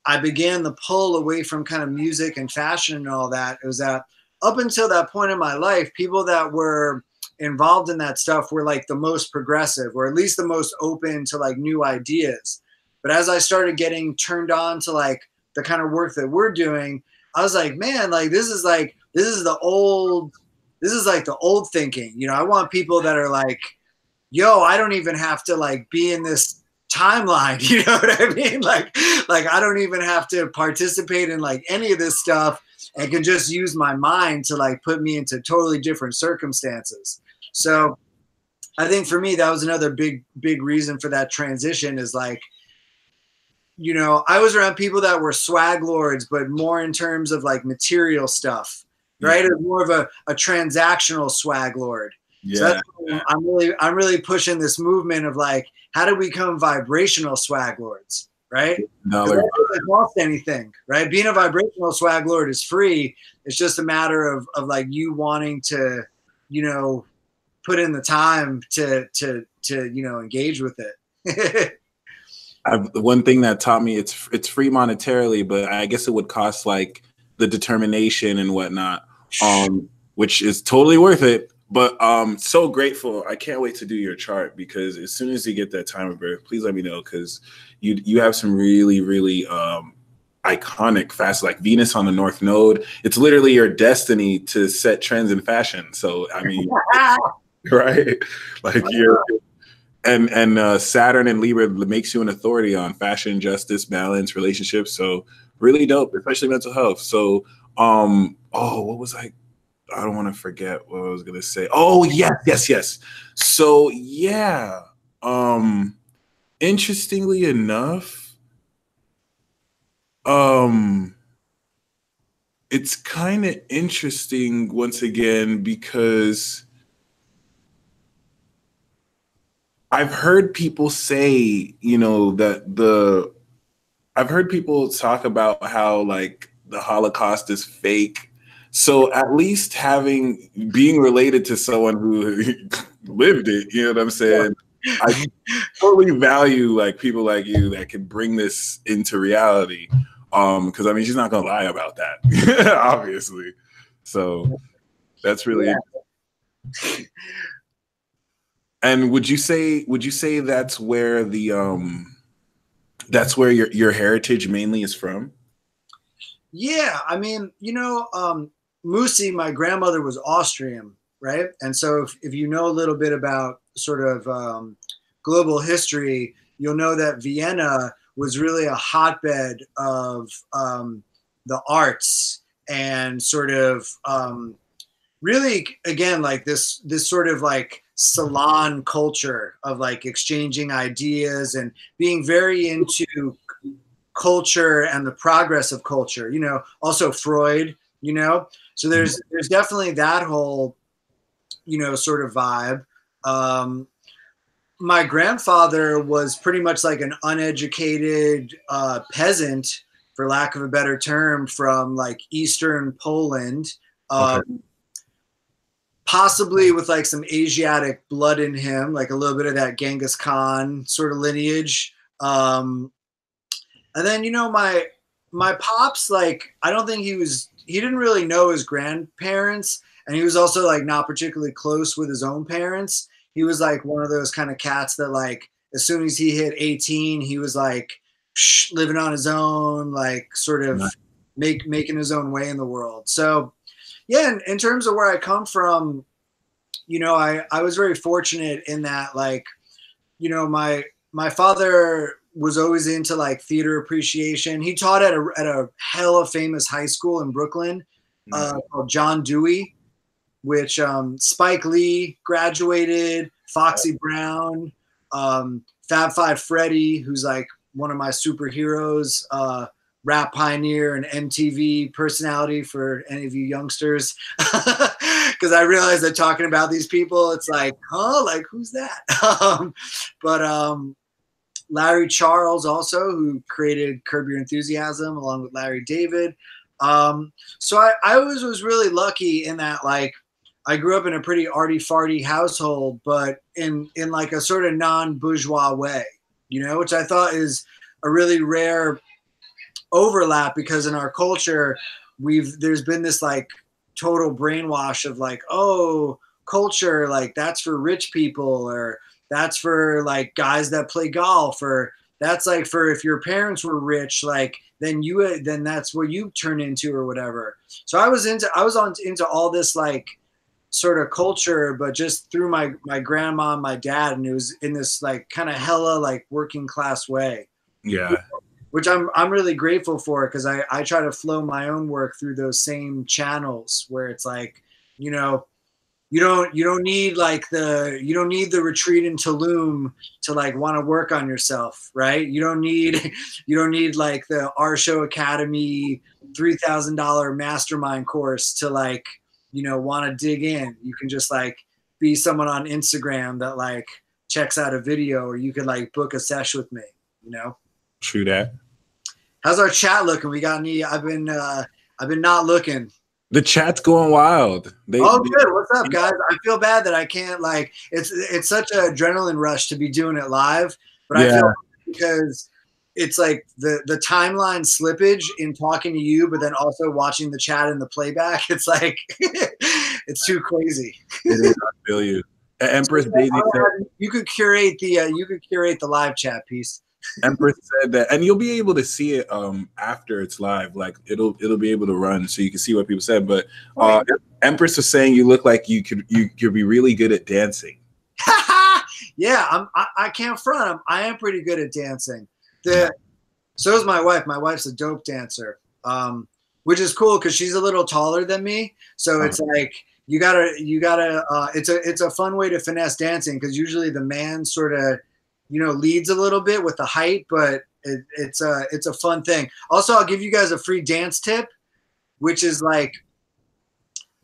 I began the pull away from kind of music and fashion and all that was that up until that point in my life, people that were involved in that stuff were like the most progressive, or at least the most open to like new ideas. But as I started getting turned on to like the kind of work that we're doing, I was like, man, like this is the old thinking. You know, I want people that are like, yo, I don't even have to like be in this timeline. You know what I mean? Like I don't even have to participate in like any of this stuff. And can just use my mind to like put me into totally different circumstances. So I think for me, that was another big reason for that transition is like, you know, I was around people that were swag lords, but more in terms of like material stuff, right? Or more of a transactional swag lord. Yeah. So that's, I'm really pushing this movement of like, how do we become vibrational swag lords? Right? No, it doesn't cost anything, right? Being a vibrational swag lord is free. It's just a matter of like you wanting to, you know, put in the time to you know, engage with it. One thing that taught me it's free monetarily, but I guess it would cost like the determination and whatnot, which is totally worth it. But so grateful. I can't wait to do your chart, because as soon as you get that time of birth, please let me know, because you have some really, really iconic fast, like Venus on the North Node. It's literally your destiny to set trends in fashion. So I mean, right? Like you're and Saturn and Libra makes you an authority on fashion, justice, balance, relationships. So really dope, especially mental health. So what was I don't want to forget what I was gonna say. Oh yes. So yeah. Interestingly enough, it's kind of interesting once again, because I've heard people say, I've heard people talk about how like the Holocaust is fake. So at least being related to someone who lived it, you know what I'm saying? I totally value like people like you that can bring this into reality. Because I mean, she's not gonna lie about that, obviously. So that's really interesting. And would you say that's where your heritage mainly is from? Yeah, I mean, Musi, my grandmother was Austrian, right? And so if you know a little bit about sort of global history, you'll know that Vienna was really a hotbed of the arts and sort of really, again, like this sort of like salon culture of like exchanging ideas and being very into culture and the progress of culture, also Freud, so there's definitely that whole, sort of vibe. My grandfather was pretty much like an uneducated peasant, for lack of a better term, from like Eastern Poland, possibly with like some Asiatic blood in him, like a little bit of that Genghis Khan sort of lineage. And then, my pops, like, I don't think he didn't really know his grandparents, and he was also like not particularly close with his own parents. He was like one of those kind of cats that like, as soon as he hit 18, he was like living on his own, like sort of making his own way in the world. So yeah, in terms of where I come from, I was very fortunate in that, like, my father was always into like theater appreciation. He taught at a hella famous high school in Brooklyn called John Dewey, which Spike Lee graduated, Foxy Brown, Fab Five Freddy, who's like one of my superheroes, rap pioneer and MTV personality for any of you youngsters. Because I realize that talking about these people, it's like, like who's that? But Larry Charles also, who created Curb Your Enthusiasm along with Larry David. So I always was really lucky in that, like, I grew up in a pretty arty-farty household, but in like a sort of non-bourgeois way, which I thought is a really rare overlap, because in our culture, there's been this like total brainwash of like, oh, culture, like that's for rich people, or that's for like guys that play golf, or that's like for if your parents were rich, like then that's what you turn into or whatever. So I was into all this like sort of culture, but just through my grandma and my dad, and it was in this like kind of hella like working class way. Yeah. Which I'm really grateful for, because I try to flow my own work through those same channels where it's like, you don't need the retreat in Tulum to like want to work on yourself, right? You don't need like the Our Show Academy $3,000 mastermind course to like, want to dig in. You can just like be someone on Instagram that like checks out a video, or you could like book a sesh with me, True that. How's our chat looking? We got any? I've been not looking. The chat's going wild. Good. What's up, guys? I feel bad that I can't, like, it's such an adrenaline rush to be doing it live, but I feel because it's like the timeline slippage in talking to you, but then also watching the chat and the playback. It's like it's too crazy. It is. I feel you. Empress Daisy said you could curate the live chat piece. Empress said that, and you'll be able to see it after it's live. Like it'll be able to run, so you can see what people said. But Empress was saying you look like you could be really good at dancing. Yeah, I can't front. I am pretty good at dancing. So is my wife. My wife's a dope dancer, which is cool because she's a little taller than me. So it's like you gotta. It's a fun way to finesse dancing because usually the man sort of, leads a little bit with the height, but it's a fun thing. Also, I'll give you guys a free dance tip, which is like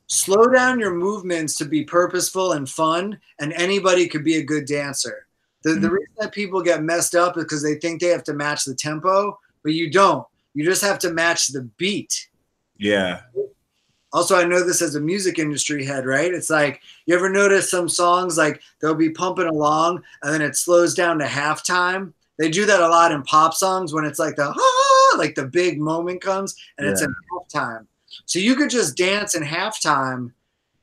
slow down your movements to be purposeful and fun, and anybody could be a good dancer. The reason that people get messed up is because they think they have to match the tempo, but you don't. You just have to match the beat. Yeah. Also, I know this as a music industry head, right? It's like, you ever notice some songs, like they'll be pumping along and then it slows down to halftime? They do that a lot in pop songs when it's like the big moment comes and it's in halftime. So you could just dance in halftime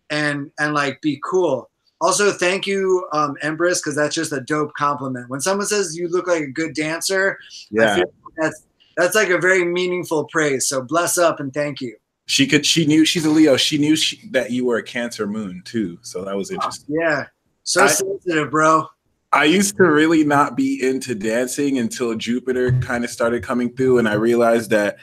and like be cool. Also, thank you, Empress, because that's just a dope compliment. When someone says you look like a good dancer, I feel like that's like a very meaningful praise. So bless up and thank you. She knew she's a Leo. She knew that you were a Cancer moon too. So that was interesting. Yeah. Sensitive, bro. I used to really not be into dancing until Jupiter kind of started coming through. And I realized that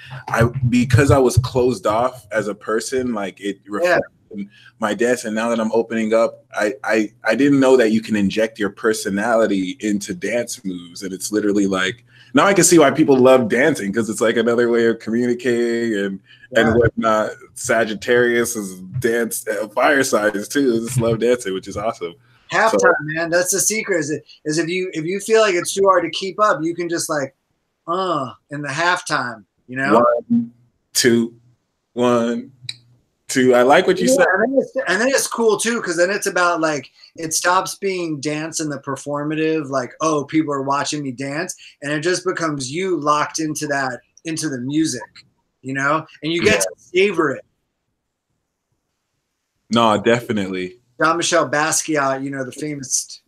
because I was closed off as a person, like it reflected my dance. And now that I'm opening up, I didn't know that you can inject your personality into dance moves. And it's literally like, now I can see why people love dancing, because it's like another way of communicating and whatnot. Sagittarius is dance, fire signs too. I just love dancing, which is awesome. Halftime, man. That's the secret. Is if you feel like it's too hard to keep up, you can just like, in the halftime, 1, 2, 1, 2. I like what you said. And then it's cool too, because then it's about like, it stops being dance and the performative, like, oh, people are watching me dance, and it just becomes you locked into the music, and you get to savor it. No, definitely. Jean-Michel Basquiat, the famous,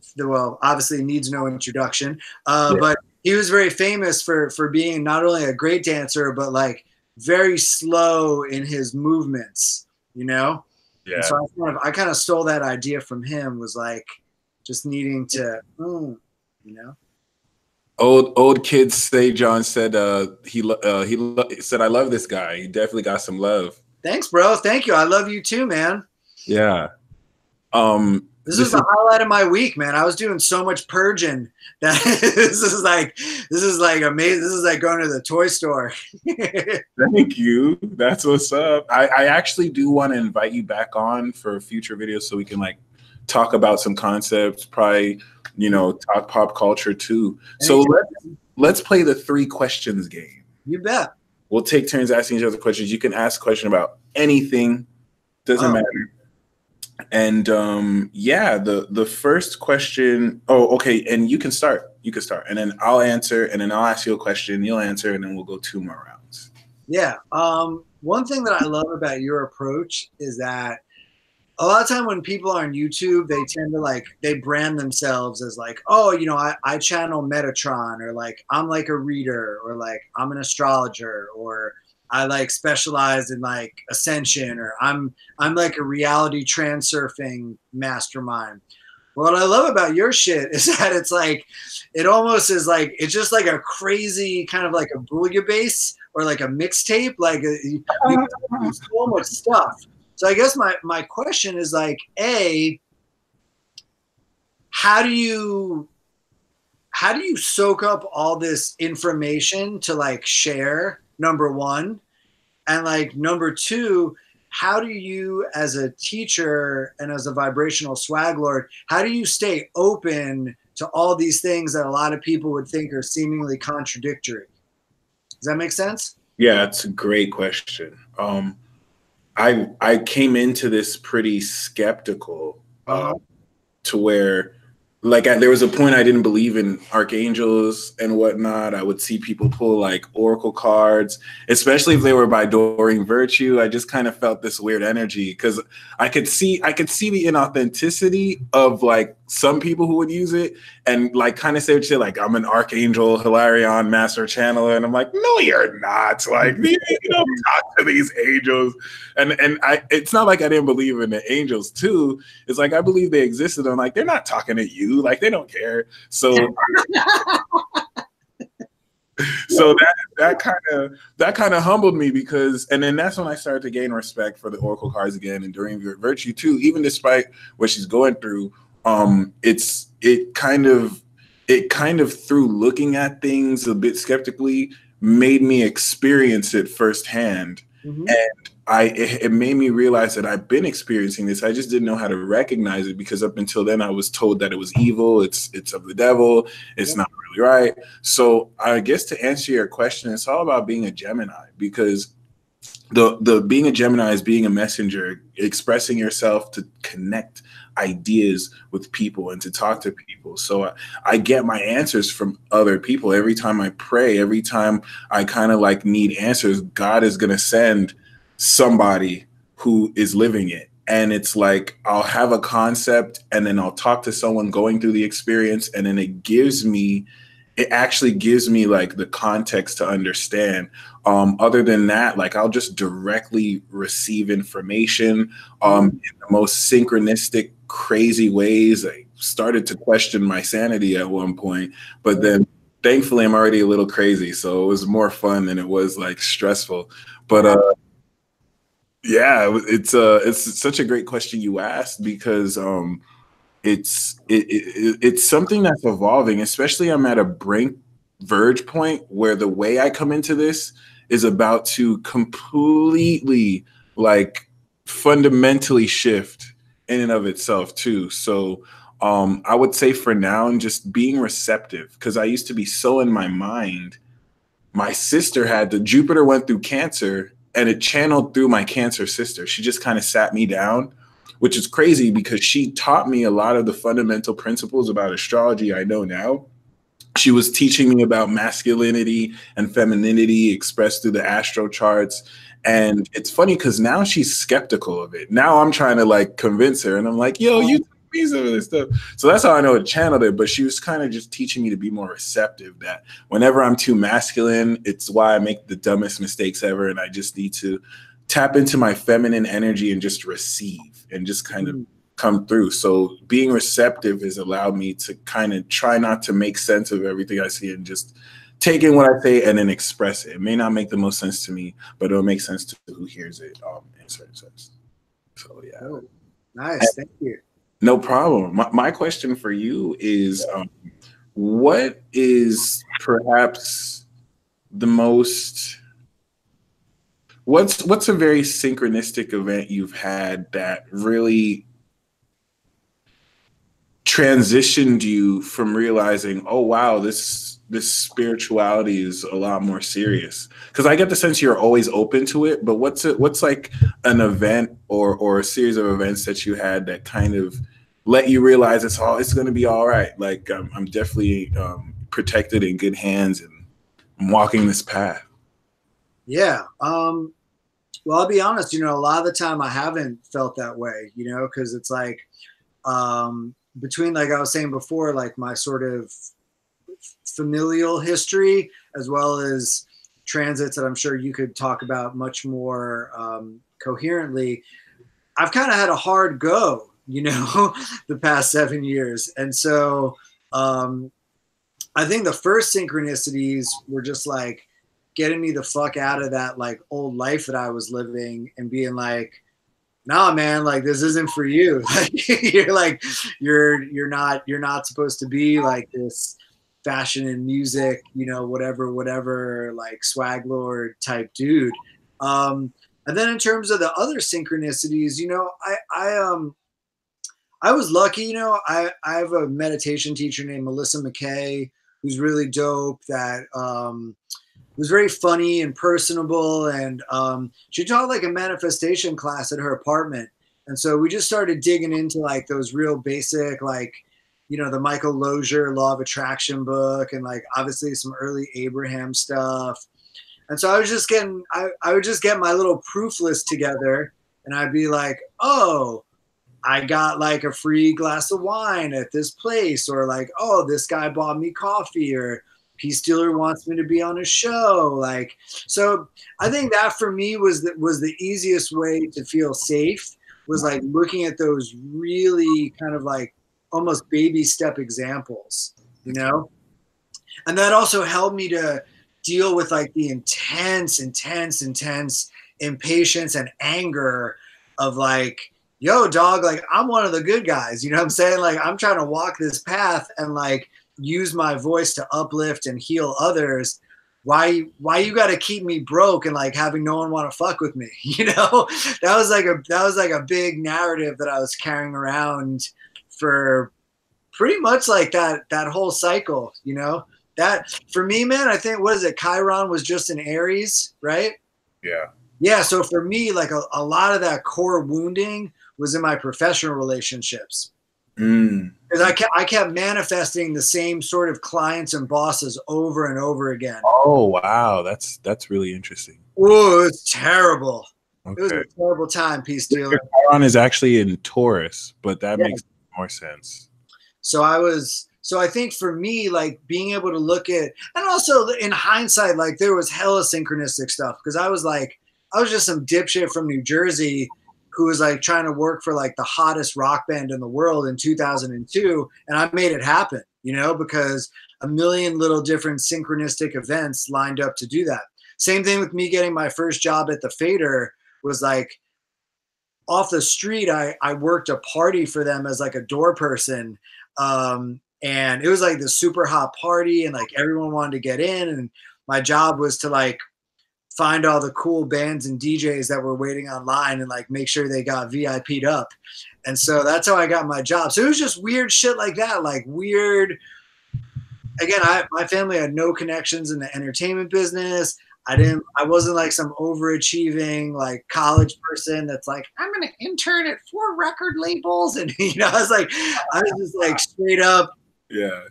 obviously needs no introduction, but he was very famous for being not only a great dancer, but like very slow in his movements, Yeah. And so I kind of stole that idea from him, was like just needing to, Old kids say John said he said, I love this guy. He definitely got some love. Thanks, bro. Thank you. I love you too, man. Yeah. This is the highlight of my week, man. I was doing so much purging that this is like amazing. This is like going to the toy store. Thank you. That's what's up. I actually do want to invite you back on for future videos so we can like talk about some concepts, probably, talk pop culture too. So let's play the 3 questions game. You bet. We'll take turns asking each other questions. You can ask a question about anything. Doesn't matter. And the first question. Oh, okay. And you can start. And then I'll answer, and then I'll ask you a question. You'll answer, and then we'll go 2 more rounds. Yeah. One thing that I love about your approach is that a lot of time when people are on YouTube, they tend to they brand themselves as like, oh, I channel Metatron, or like I'm like a reader, or like I'm an astrologer, or I like specialize in like ascension, or I'm like a reality transurfing mastermind. What I love about your shit is that it's like, it almost is like, it's just like a crazy kind of like a bouillabaisse or like a mixtape. Like you so much stuff. So I guess my question is like, how do you soak up all this information to like share? Number one. And like number 2, how do you, as a teacher and as a vibrational swag lord, how do you stay open to all these things that a lot of people would think are seemingly contradictory? Does that make sense? Yeah, it's a great question. I came into this pretty skeptical to where like there was a point I didn't believe in archangels and whatnot. I would see people pull like oracle cards, especially if they were by Doreen Virtue. I just kind of felt this weird energy because I could see the inauthenticity of like some people who would use it and like kind of say shit like I'm an archangel, Hilarion, master channeler, and I'm like, no, you're not. Like you don't talk to these angels, and it's not like I didn't believe in the angels too. It's like I believe they existed. I'm like, they're not talking to you. Like they don't care. So so that kind of humbled me because, and then that's when I started to gain respect for the oracle cards again and Doreen Virtue too. Even despite what she's going through, it kind of through looking at things a bit skeptically made me experience it firsthand. Mm-hmm. And it made me realize that I've been experiencing this. I just didn't know how to recognize it because up until then I was told that it was evil. It's of the devil. It's not really right. So I guess to answer your question, it's all about being a Gemini because the being a Gemini is being a messenger, expressing yourself to connect ideas with people and to talk to people. So I get my answers from other people. Every time I pray, every time I kind of like need answers, God is going to send somebody who is living it. And it's like, I'll have a concept and then I'll talk to someone going through the experience. And then it actually gives me like the context to understand. Other than that, like I'll just directly receive information in the most synchronistic, crazy ways. I started to question my sanity at one point, but then thankfully I'm already a little crazy. So it was more fun than it was like stressful. But yeah, it's such a great question you asked because it's something that's evolving, especially I'm at a verge point where the way I come into this is about to completely like fundamentally shift in and of itself too. So I would say for now, and just being receptive, because I used to be so in my mind. My sister Jupiter went through Cancer and it channeled through my Cancer sister. She just kind of sat me down, which is crazy because she taught me a lot of the fundamental principles about astrology I know now. She was teaching me about masculinity and femininity expressed through the astro charts. And it's funny because now she's skeptical of it. Now I'm trying to like convince her and I'm like, yo, you taught me some of this stuff. So that's how I know it channeled it. But she was kind of just teaching me to be more receptive, that whenever I'm too masculine, it's why I make the dumbest mistakes ever. And I just need to tap into my feminine energy and just receive and just kind of come through. So being receptive has allowed me to kind of try not to make sense of everything I see and just take in what I say and then express it. It may not make the most sense to me, but it'll make sense to who hears it in a certain sense. So yeah. Oh, nice. Thank you. No problem. My question for you is what is perhaps the most what's a very synchronistic event you've had that really transitioned you from realizing, oh wow, this spirituality is a lot more serious? Because I get the sense you're always open to it, but what's like an event or a series of events that you had that kind of let you realize it's going to be all right? Like I'm definitely protected, in good hands, and I'm walking this path. Yeah. Well, I'll be honest, a lot of the time I haven't felt that way, because it's like, between, like I was saying before, like my sort of familial history, as well as transits that I'm sure you could talk about much more coherently, I've kind of had a hard go, the past 7 years. And so I think the first synchronicities were just like getting me the fuck out of that like old life that I was living and being like, nah, man, like this isn't for you. Like you're not supposed to be like this fashion and music, whatever, like swag lord type dude. And then in terms of the other synchronicities, I was lucky, I have a meditation teacher named Melissa McKay, who's really dope, that was very funny and personable, and she taught like a manifestation class at her apartment. And so we just started digging into like those real basic, like the Michael Lozier Law of Attraction book, and like obviously some early Abraham stuff. And so I was just getting, I would just get my little proof list together, and I'd be like, oh, I got like a free glass of wine at this place, or like, oh, this guy bought me coffee, or Peace Dealer wants me to be on his show. Like, so I think that for me was the easiest way to feel safe, was like looking at those really kind of like almost baby step examples, and that also helped me to deal with like the intense impatience and anger of like, yo, dog, like I'm one of the good guys. You know what I'm saying? Like I'm trying to walk this path and like use my voice to uplift and heal others. Why you got to keep me broke and like having no one want to fuck with me? That was like a big narrative that I was carrying around for pretty much like that whole cycle, that for me, man, I think, what is it? Chiron was just in Aries, right? Yeah. Yeah. So for me, like a lot of that core wounding was in my professional relationships. Because I kept manifesting the same sort of clients and bosses over and over again. Oh, wow. That's really interesting. Oh, it's terrible. Okay. It was a terrible time, Peace Dealer. Chiron is actually in Taurus, but that makes more sense. So I think for me, like being able to look at, and also in hindsight, like there was hella synchronistic stuff, because I was just some dipshit from New Jersey who was like trying to work for like the hottest rock band in the world in 2002. And I made it happen, because a million little different synchronistic events lined up to do that. Same thing with me getting my first job at the Fader, was like off the street. I worked a party for them as like a door person. And it was like the super hot party, and like everyone wanted to get in. And my job was to like find all the cool bands and DJs that were waiting online and like make sure they got VIP'd up. And so that's how I got my job. So it was just weird shit like that, like weird. Again, my family had no connections in the entertainment business. I wasn't like some overachieving like college person that's like, I'm going to intern at 4 record labels. And, I was just like straight up. Yeah.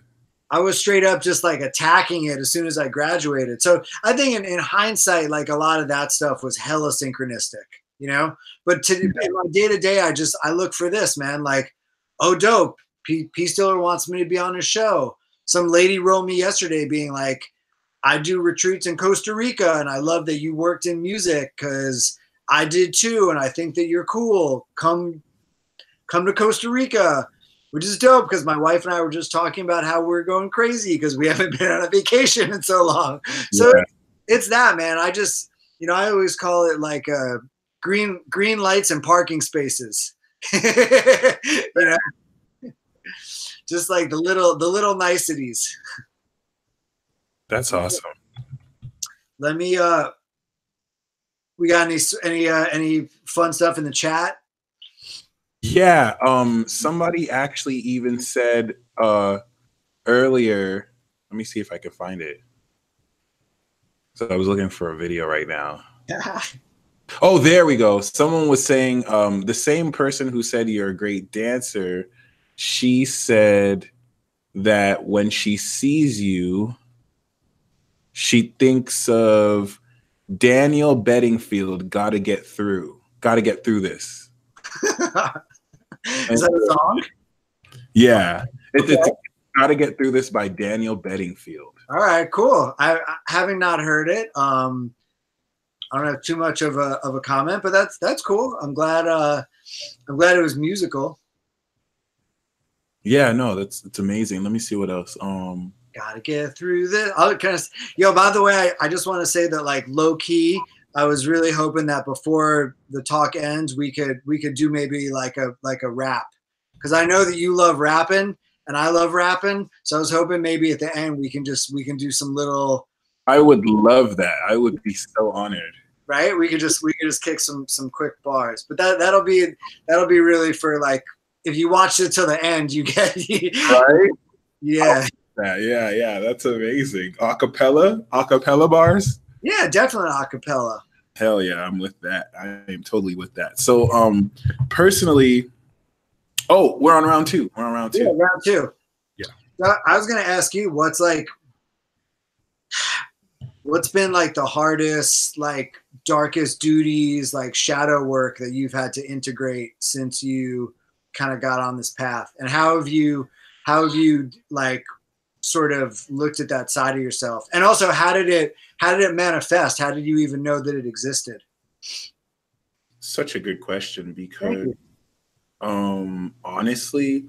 I was straight up just like attacking it as soon as I graduated. So I think in hindsight, like a lot of that stuff was hella synchronistic, but in my day to day, I look for this, man. Like, oh, dope. Peace Dealer wants me to be on his show. Some lady wrote me yesterday being like, I do retreats in Costa Rica, and I love that you worked in music because I did too, and I think that you're cool. Come to Costa Rica, which is dope, because my wife and I were just talking about how we're going crazy because we haven't been on a vacation in so long. So it's that, man. I just, I always call it like green lights and parking spaces. Just like the little niceties. That's awesome. Let me we got any fun stuff in the chat? Yeah, somebody actually even said earlier, let me see if I can find it. So I was looking for a video right now. Oh, there we go. Someone was saying, the same person who said you're a great dancer, she said that when she sees you, she thinks of Daniel Bedingfield, gotta get through this. Is that a song? Yeah. It's Gotta Get Through This by Daniel Bedingfield. All right, cool. I having not heard it. I don't have too much of a comment, but that's cool. I'm glad it was musical. Yeah, no, it's amazing. Let me see what else. Gotta get through this. By the way, I just want to say that like low key, I was really hoping that before the talk ends, we could do maybe like a rap, because I know that you love rapping and I love rapping. So I was hoping maybe at the end we can do some little. I would love that. I would be so honored. Right? We could just kick some quick bars, but that'll be really for like, if you watch it till the end, you get right. Yeah. Yeah. That's amazing. Acapella bars. Yeah, definitely acapella. Hell yeah, I'm with that. I am totally with that. So, personally, we're on round two. Yeah, round two. I was gonna ask you, what's been like the hardest, like darkest duties, like shadow work that you've had to integrate since you kind of got on this path, and how have you like sort of looked at that side of yourself, and also how did it manifest? How did you even know that it existed? Such a good question Thank because you. honestly,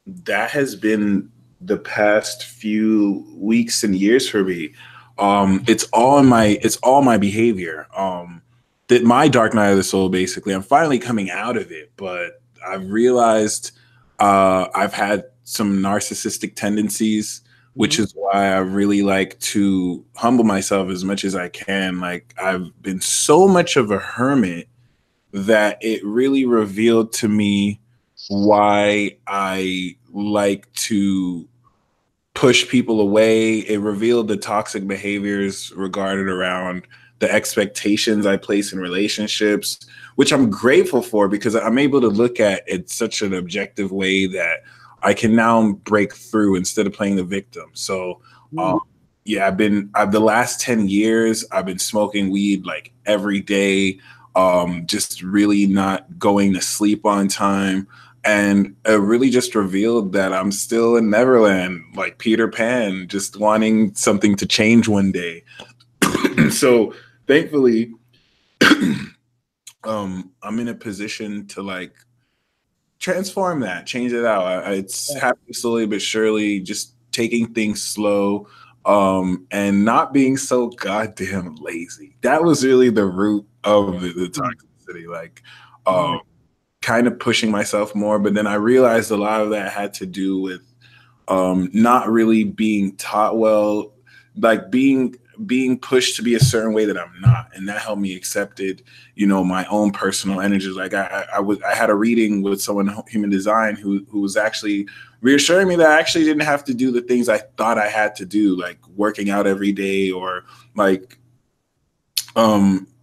that has been the past few weeks and years for me. It's all my behavior. That my dark night of the soul, basically, I'm finally coming out of it, but I've realized I've had some narcissistic tendencies, which Mhm. is why I really like to humble myself as much as I can. Like, I've been so much of a hermit that it really revealed to me why I like to push people away. It revealed the toxic behaviors regarded around the expectations I place in relationships, which I'm grateful for because I'm able to look at it such an objective way that I can now break through instead of playing the victim. So, Mm. yeah, I've the last 10 years, I've been smoking weed like every day, just really not going to sleep on time. And it really just revealed that I'm still in Neverland, like Peter Pan, just wanting something to change one day. So thankfully, I'm in a position to like transform that, change it out. It's happening slowly but surely, just taking things slow, and not being so goddamn lazy. That was really the root of the toxicity. Like, um, kind of pushing myself more, but then I realized a lot of that had to do with not really being taught well, like being pushed to be a certain way that I'm not, and that helped me accepted, my own personal energies. Like I had a reading with someone human design who was actually reassuring me that I actually didn't have to do the things I thought I had to do, like working out every day or like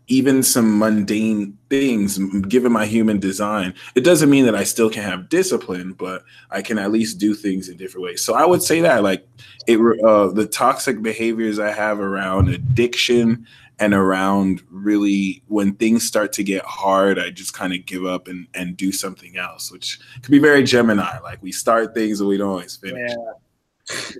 even some mundane things given my human design. It doesn't mean that I still can have discipline, but I can at least do things in different ways. So I would say that like the toxic behaviors I have around addiction and around really when things start to get hard, I just kind of give up and do something else, which can be very Gemini. Like we start things and we don't always finish. Yeah.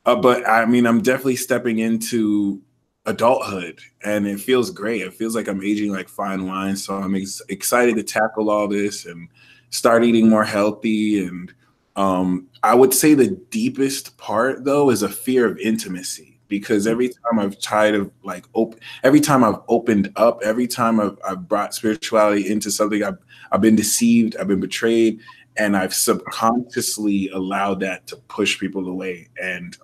But I mean, I'm definitely stepping into adulthood and it feels great. It feels like I'm aging like fine wine. So I'm excited to tackle all this and start eating more healthy. And I would say the deepest part, though, is a fear of intimacy because every time I've tried to like every time I've opened up, every time I've brought spirituality into something, I've been deceived, I've been betrayed, and I've subconsciously allowed that to push people away. And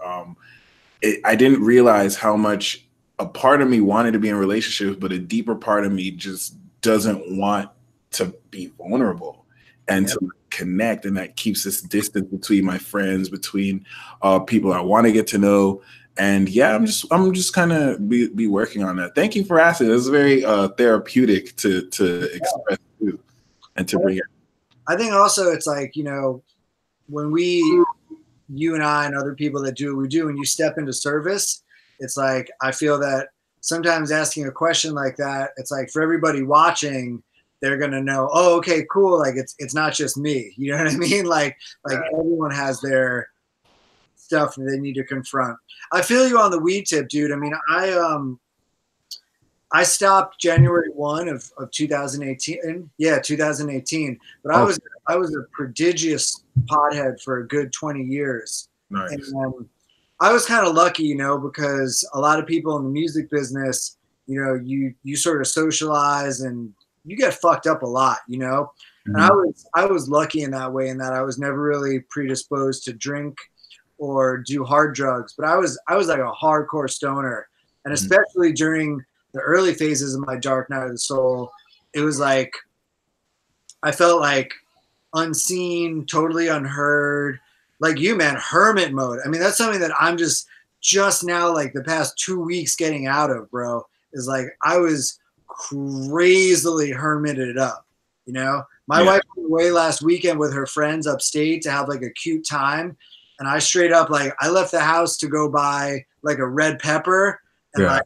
I didn't realize how much a part of me wanted to be in relationships, but a deeper part of me just doesn't want to be vulnerable and Yeah. to connect. And that keeps this distance between my friends, between people I want to get to know. And yeah, I'm just kind of be working on that. Thank you for asking. It's very therapeutic to express too, and to bring it. I think also it's like, when you and I and other people that do what we do, when you step into service, it's like, I feel that sometimes asking a question like that, it's like for everybody watching, they're going to know, oh, okay, cool. Like it's not just me. You know what I mean? Like everyone has their stuff that they need to confront. I feel you on the weed tip, dude. I mean, I stopped January 1 of 2018. Yeah, 2018. But Oh, I was a prodigious pothead for a good 20 years. And nice. I was kind of lucky, because a lot of people in the music business, you sort of socialize and you get fucked up a lot. And Mhm. I was lucky in that way, in that I was never really predisposed to drink or do hard drugs, but I was like a hardcore stoner. And Mhm. especially during the early phases of my dark night of the soul, it was like I felt like unseen, totally unheard. Like you, man, hermit mode. I mean, that's something that I'm just now, like the past 2 weeks, getting out of, bro. Is like I was crazily hermited up. My Yeah. wife went away last weekend with her friends upstate to have like a cute time, And I straight up, like, I left the house to go buy like a red pepper, and Yeah. like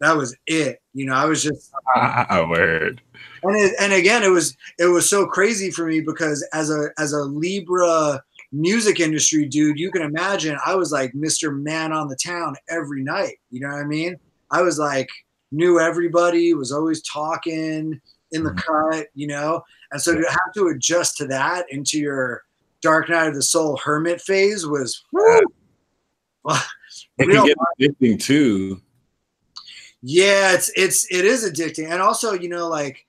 that was it. You know, I was just Word. and again, it was so crazy for me because as a Libra music industry dude, you can imagine I was like Mr. Man on the town every night. You know what I mean? I was like knew everybody, was always talking in the cut, you know? And so to have to adjust to that into your Dark Night of the Soul hermit phase was woo, It can get addicting too. Yeah, it is addicting. And also, you know, like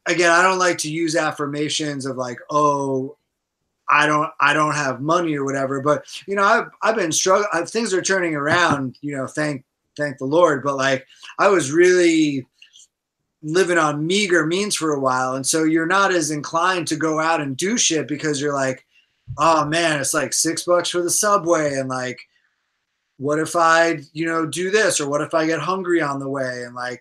again, I don't like to use affirmations of like, oh, I don't have money or whatever, but you know, I've been struggling. Things are turning around, you know, thank the Lord, but like I was really living on meager means for a while, and so you're not as inclined to go out and do shit because you're like, oh man, it's like $6 for the subway, and like what if I, you know, do this, or what if I get hungry on the way, and like,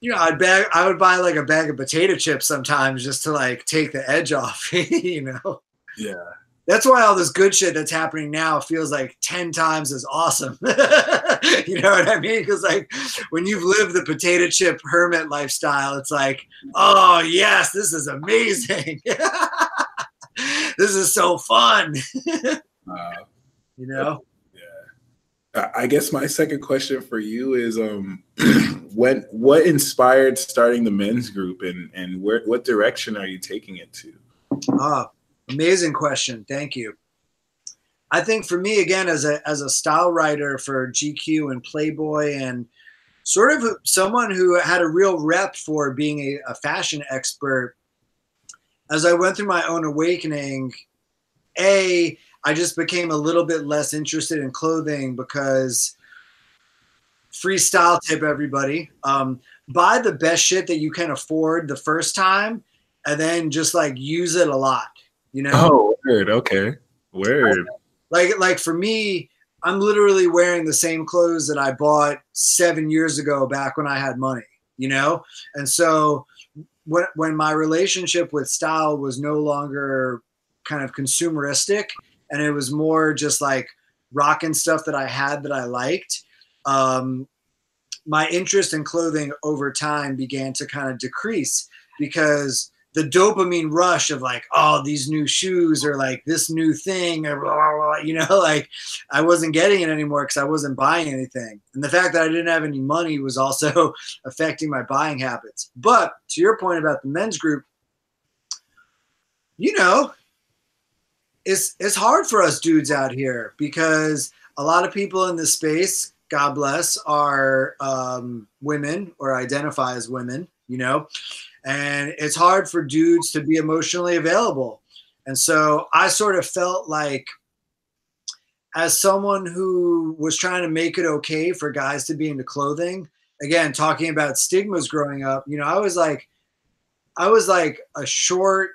you know, I would buy like a bag of potato chips sometimes just to like take the edge off, you know? Yeah. That's why all this good shit that's happening now feels like 10 times as awesome. You know what I mean? Because like when you've lived the potato chip hermit lifestyle, it's like, oh yes, this is amazing. This is so fun. You know? I guess my second question for you is what inspired starting the men's group, and what direction are you taking it to? Amazing question. Thank you. I think for me, again, as a style writer for GQ and Playboy, and sort of someone who had a real rep for being a fashion expert, as I went through my own awakening, I just became a little bit less interested in clothing because freestyle tip, everybody, buy the best shit that you can afford the first time and then just like use it a lot, you know? Oh, word. Okay. Word. Like for me, I'm literally wearing the same clothes that I bought 7 years ago back when I had money, you know? And so when my relationship with style was no longer kind of consumeristic, and it was more just like rocking stuff that I had that I liked, my interest in clothing over time began to kind of decrease because the dopamine rush of like, oh, these new shoes or like this new thing, or blah, blah, blah, you know, like I wasn't getting it anymore because I wasn't buying anything. And the fact that I didn't have any money was also affecting my buying habits. But to your point about the men's group, you know, it's hard for us dudes out here because a lot of people in this space, God bless, are women or identify as women, you know, and it's hard for dudes to be emotionally available. And so I sort of felt like, as someone who was trying to make it okay for guys to be into clothing, again, talking about stigmas growing up, you know, I was like a short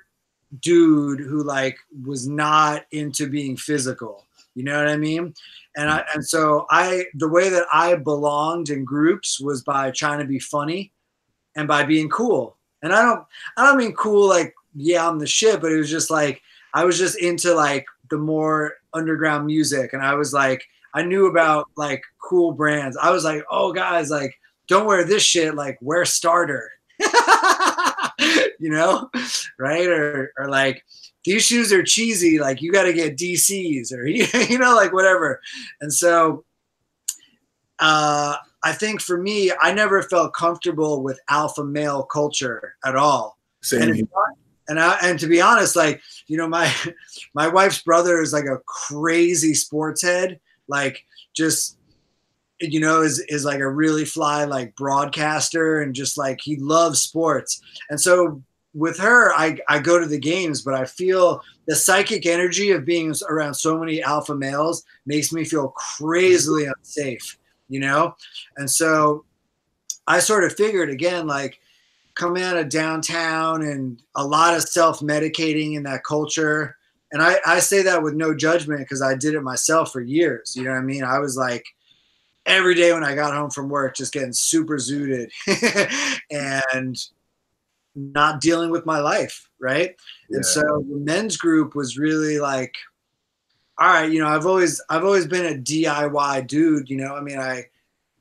dude who like was not into being physical. You know what I mean? And so the way that I belonged in groups was by trying to be funny and by being cool. And I don't mean cool like, yeah, I'm the shit, but it was just like I was just into like the more underground music, and I was like, I knew about like cool brands. I was like, oh guys, like don't wear this shit, like wear Starter. You know, right? Or like these shoes are cheesy, like you got to get DCs, or you know, like whatever. And so I think for me, I never felt comfortable with alpha male culture at all. Same. And to be honest, like, you know, my wife's brother is like a crazy sports head, like just, you know, is like a really fly like broadcaster, and just like he loves sports. And so with her, I go to the games, but I feel the psychic energy of being around so many alpha males makes me feel crazily unsafe, you know? And so I sort of figured, again, like coming out of downtown and a lot of self-medicating in that culture. And I say that with no judgment because I did it myself for years. You know what I mean? I was like, every day when I got home from work, just getting super zooted. And not dealing with my life, right? Yeah. And so the men's group was really like, all right, you know, I've always been a DIY dude, you know. I mean,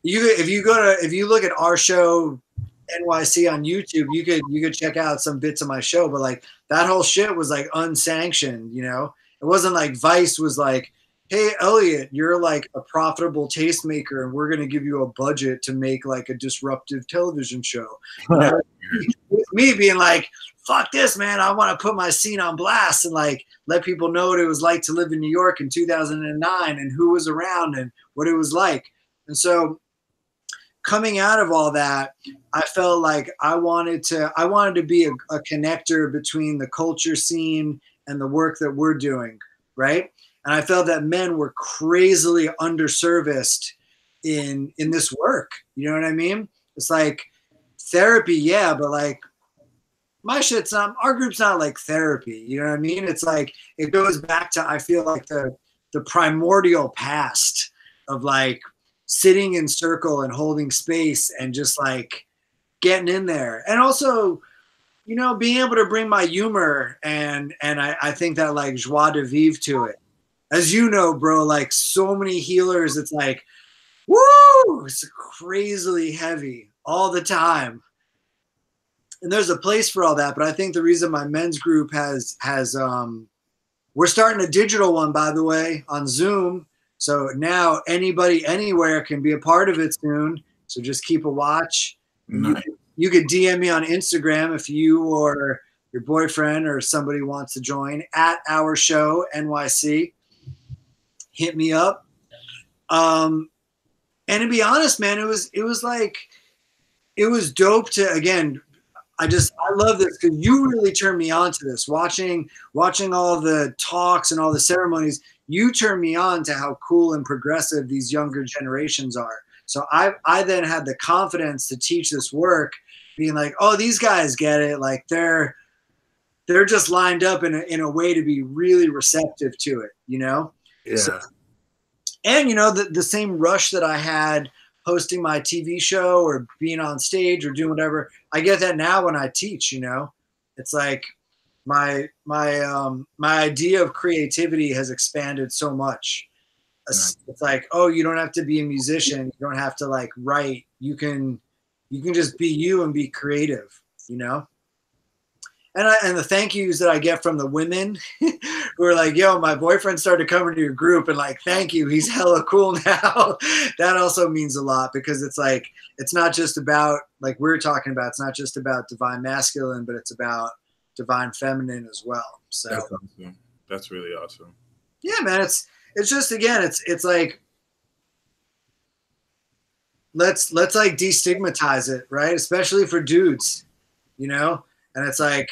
if you look at our show NYC on YouTube, you could check out some bits of my show, but like that whole shit was like unsanctioned, you know. It wasn't like Vice was like, hey Elliot, you're like a profitable tastemaker and we're gonna give you a budget to make like a disruptive television show. You know, with me being like, fuck this, man, I want to put my scene on blast and like let people know what it was like to live in New York in 2009 and who was around and what it was like. And so coming out of all that, I felt like I wanted to be a connector between the culture scene and the work that we're doing, right? And I felt that men were crazily underserviced in this work. You know what I mean? It's like therapy, yeah, but like my shit's not, our group's not like therapy. You know what I mean? It's like it goes back to, I feel like the primordial past of like sitting in circle and holding space and just like getting in there. And also, you know, being able to bring my humor and I think that like joie de vivre to it. As you know, bro, like so many healers, it's like, woo, it's crazily heavy all the time. And there's a place for all that. But I think the reason my men's group has we're starting a digital one, by the way, on Zoom. So now anybody anywhere can be a part of it soon. So just keep a watch. Nice. You could DM me on Instagram if you or your boyfriend or somebody wants to join at our show NYC. Hit me up. And to be honest, man, it was dope to, again, I love this because you really turned me on to this. Watching all the talks and all the ceremonies, you turned me on to how cool and progressive these younger generations are. So I then had the confidence to teach this work, being like, oh, these guys get it. Like they're just lined up in a way to be really receptive to it, you know? Yeah. So, and you know, the same rush that I had hosting my TV show or being on stage or doing whatever, I get that now when I teach, you know. It's like my idea of creativity has expanded so much. It's like, oh, you don't have to be a musician, you don't have to like write, you can just be you and be creative, you know. And the thank yous that I get from the women who are like, yo, my boyfriend started coming to your group and like, thank you, he's hella cool now. That also means a lot because it's like, it's not just about, like we're talking about, it's not just about divine masculine, but it's about divine feminine as well. So that's awesome. That's really awesome. Yeah, man. It's just, again, it's like, let's like destigmatize it, right? Especially for dudes, you know? And it's like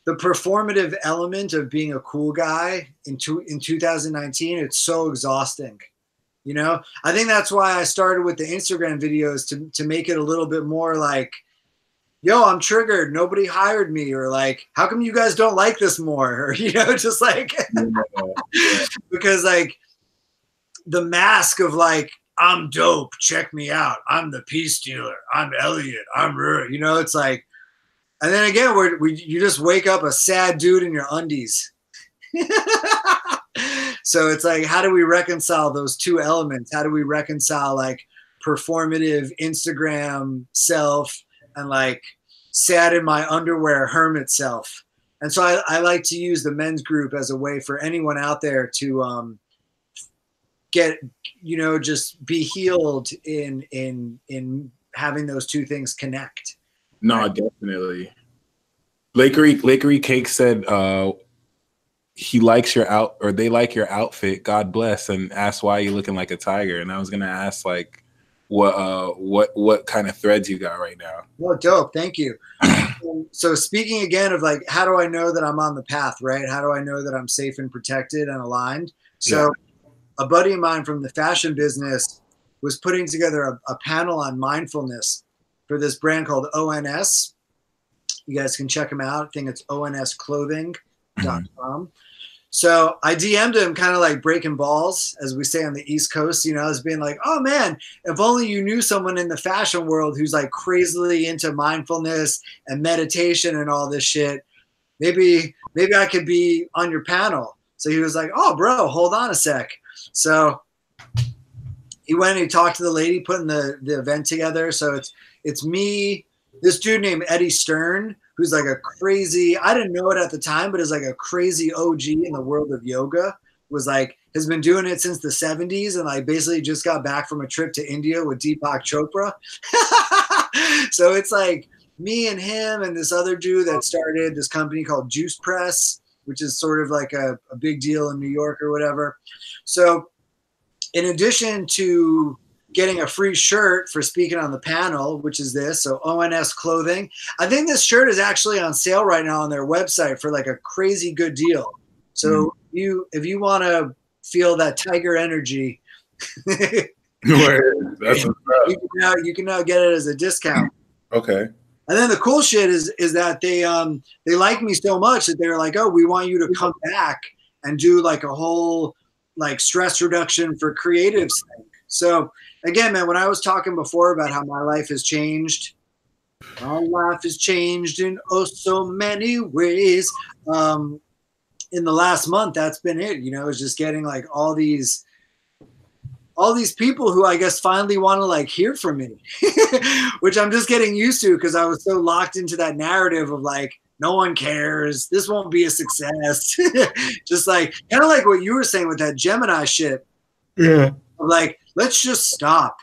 the performative element of being a cool guy in 2019, it's so exhausting, you know? I think that's why I started with the Instagram videos to make it a little bit more like, yo, I'm triggered, nobody hired me, or like, how come you guys don't like this more? Or, you know, just like, because like the mask of like, I'm dope, check me out, I'm the peace dealer, I'm Elliot, I'm Rur, you know, it's like, and then again, you just wake up a sad dude in your undies. So it's like, how do we reconcile those two elements? How do we reconcile like performative Instagram self and like sad in my underwear hermit self? And so I like to use the men's group as a way for anyone out there to get, you know, just be healed in having those two things connect. No, right? Definitely. Lakery Cake said he likes your or they like your outfit. God bless, and asked why you looking like a tiger. And I was gonna ask like, what kind of threads you got right now? Well, dope. Thank you. So speaking again of like, how do I know that I'm on the path, right? How do I know that I'm safe and protected and aligned? So a buddy of mine from the fashion business was putting together a panel on mindfulness for this brand called ONS. You guys can check them out. I think it's onsclothing.com. So I DM'd him kind of like breaking balls, as we say on the East Coast, you know, as being like, oh man, if only you knew someone in the fashion world who's like crazily into mindfulness and meditation and all this shit. Maybe I could be on your panel. So he was like, oh bro, hold on a sec. So he went and he talked to the lady putting the event together. So it's me, this dude named Eddie Stern, who's like a crazy, I didn't know it at the time, but is like a crazy OG in the world of yoga. Was like, has been doing it since the 70s and like basically just got back from a trip to India with Deepak Chopra. So it's like me and him and this other dude that started this company called Juice Press, which is sort of like a big deal in New York or whatever. So in addition to getting a free shirt for speaking on the panel, which is this, so ONS Clothing. I think this shirt is actually on sale right now on their website for like a crazy good deal. So if you want to feel that tiger energy, you can now get it as a discount. Okay. And then the cool shit is that they like me so much that they're like, oh, we want you to come back and do like a whole like stress reduction for creatives thing. So again, man, when I was talking before about how my life has changed, my life has changed in oh so many ways. In the last month, that's been it. You know, it's just getting like all these people who I guess finally want to like hear from me, which I'm just getting used to because I was so locked into that narrative of like, no one cares. This won't be a success. Just like, kind of like what you were saying with that Gemini shit. Yeah. Like, let's just stop.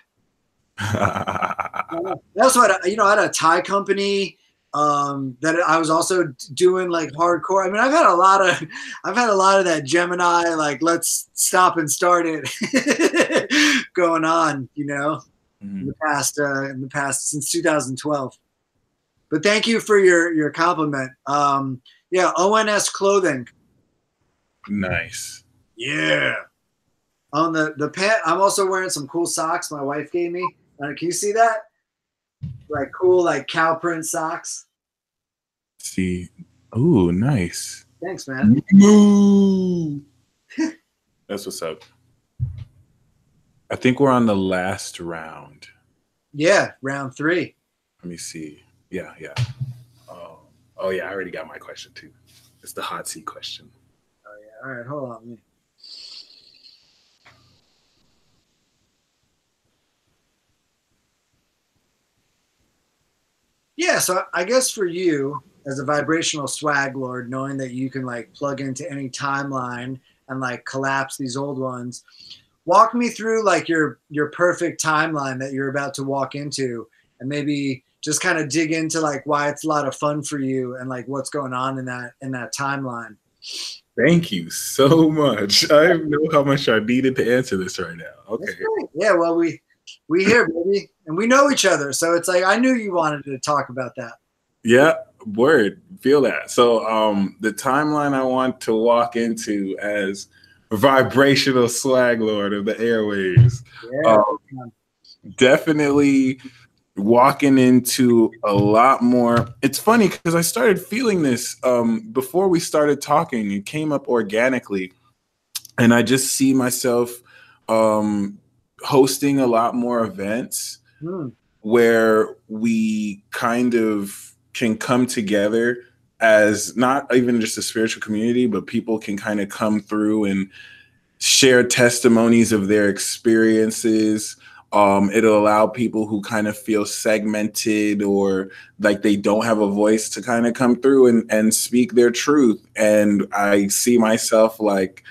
That's what, you know, I had a Thai company that I was also doing like hardcore. I mean, I've had a lot of that Gemini, like, let's stop and start it going on, you know, in the past since 2012. But thank you for your compliment. Yeah, ONS Clothing. Nice. Yeah. On the pant, I'm also wearing some cool socks my wife gave me. Can you see that? Like cool, like cow print socks. See. Ooh, nice. Thanks, man. That's what's up. I think we're on the last round. Yeah, round 3. Let me see. Yeah. Oh yeah, I already got my question too. It's the hot seat question. Oh yeah. All right, hold on. Yeah, so I guess for you as a vibrational swag lord, knowing that you can like plug into any timeline and like collapse these old ones, walk me through like your perfect timeline that you're about to walk into, and maybe just kind of dig into like why it's a lot of fun for you and like what's going on in that timeline. Thank you so much. I know how much I needed to answer this right now. Okay. Yeah, well, we here, baby, and we know each other, so it's like I knew you wanted to talk about that. Yeah, word. Feel that. So the timeline I want to walk into as vibrational swag lord of the airwaves. Definitely walking into a lot more. It's funny because I started feeling this before we started talking. It came up organically, and I just see myself hosting a lot more events where we kind of can come together as not even just a spiritual community, but people can kind of come through and share testimonies of their experiences. It'll allow people who kind of feel segmented or like they don't have a voice to kind of come through and speak their truth. And I see myself like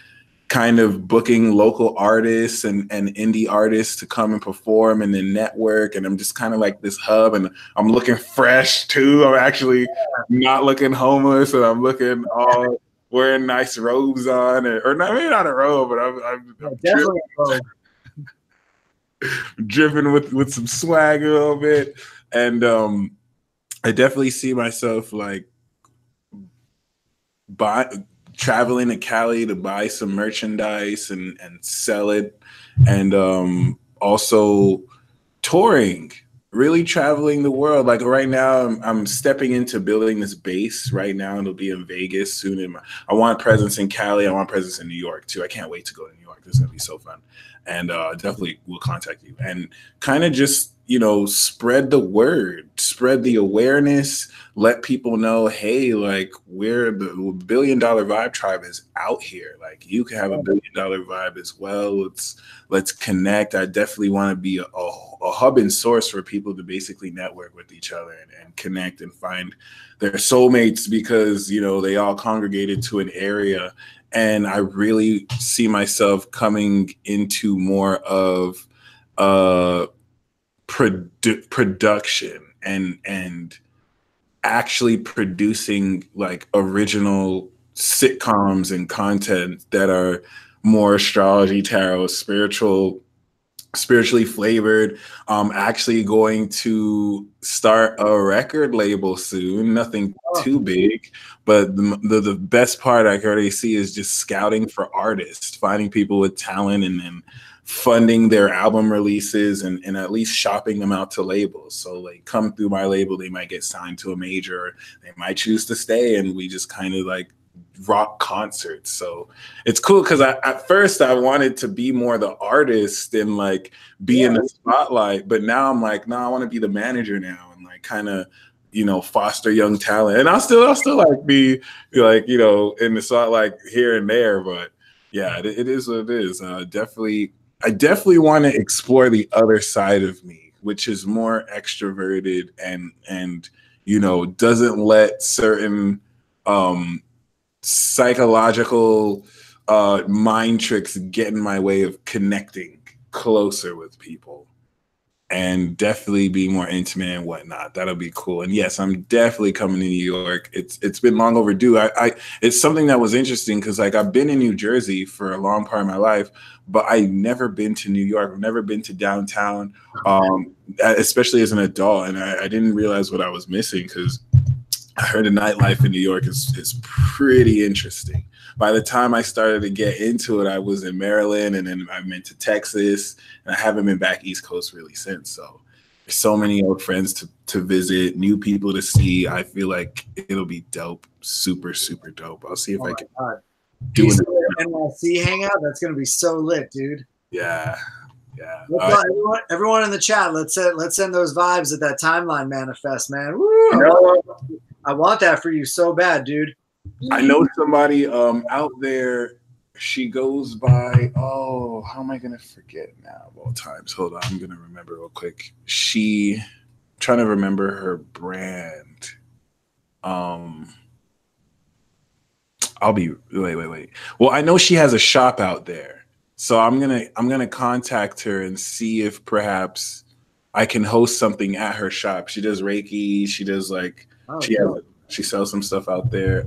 kind of booking local artists and indie artists to come and perform and then network. And I'm just kind of like this hub, and I'm looking fresh too. I'm actually not looking homeless, and I'm looking all wearing nice robes on, or not, maybe not a robe, but I'm definitely a robe. Driven with some swag a little bit. And I definitely see myself like traveling to Cali to buy some merchandise and sell it, and also touring really traveling the world. Like right now, I'm stepping into building this base right now. It'll be in Vegas soon. I want presence in Cali. I want presence in New York too. I can't wait to go to New York. This is gonna be so fun, and definitely will contact you and kind of just spread the word, spread the awareness, let people know, hey, like we're the $1 billion vibe tribe is out here. Like you can have a $1 billion vibe as well. Let's connect. I definitely want to be a hub and source for people to basically network with each other and connect and find their soulmates, because they all congregated to an area. And I really see myself coming into more of production and actually producing like original sitcoms and content that are more astrology, tarot, spiritually flavored. Actually going to start a record label soon. Nothing too big, but the best part I can already see is just scouting for artists, finding people with talent, and then funding their album releases and at least shopping them out to labels. So like come through my label, they might get signed to a major, or they might choose to stay, and we just kind of like rock concerts. So it's cool because at first I wanted to be more the artist and like be in the spotlight, but now I'm like, no, I want to be the manager now and like kind of foster young talent. And I'll still like be like in the spotlight here and there, but yeah, it is what it is. I definitely want to explore the other side of me, which is more extroverted and doesn't let certain psychological mind tricks get in my way of connecting closer with people and definitely be more intimate and whatnot. That'll be cool. And yes, I'm definitely coming to New York. It's been long overdue. It's something that was interesting because like I've been in New Jersey for a long part of my life, but I've never been to New York. I've never been to downtown, especially as an adult. And I didn't realize what I was missing because I heard the nightlife in New York is pretty interesting. By the time I started to get into it, I was in Maryland, and then I went to Texas, and I haven't been back East Coast really since. So there's so many old friends to visit, new people to see. I feel like it'll be dope, super, super dope. I'll see if I can do an NYC hangout. That's going to be so lit, dude. Yeah. Everyone in the chat, let's send those vibes at that timeline manifest, man. Woo! I want that for you so bad, dude. I know somebody out there. She goes by, how am I gonna forget now of all times? Hold on, I'm gonna remember real quick. Trying to remember her brand. I'll be wait. Well, I know she has a shop out there, so I'm gonna contact her and see if perhaps I can host something at her shop. She does Reiki. She does like she sells some stuff out there.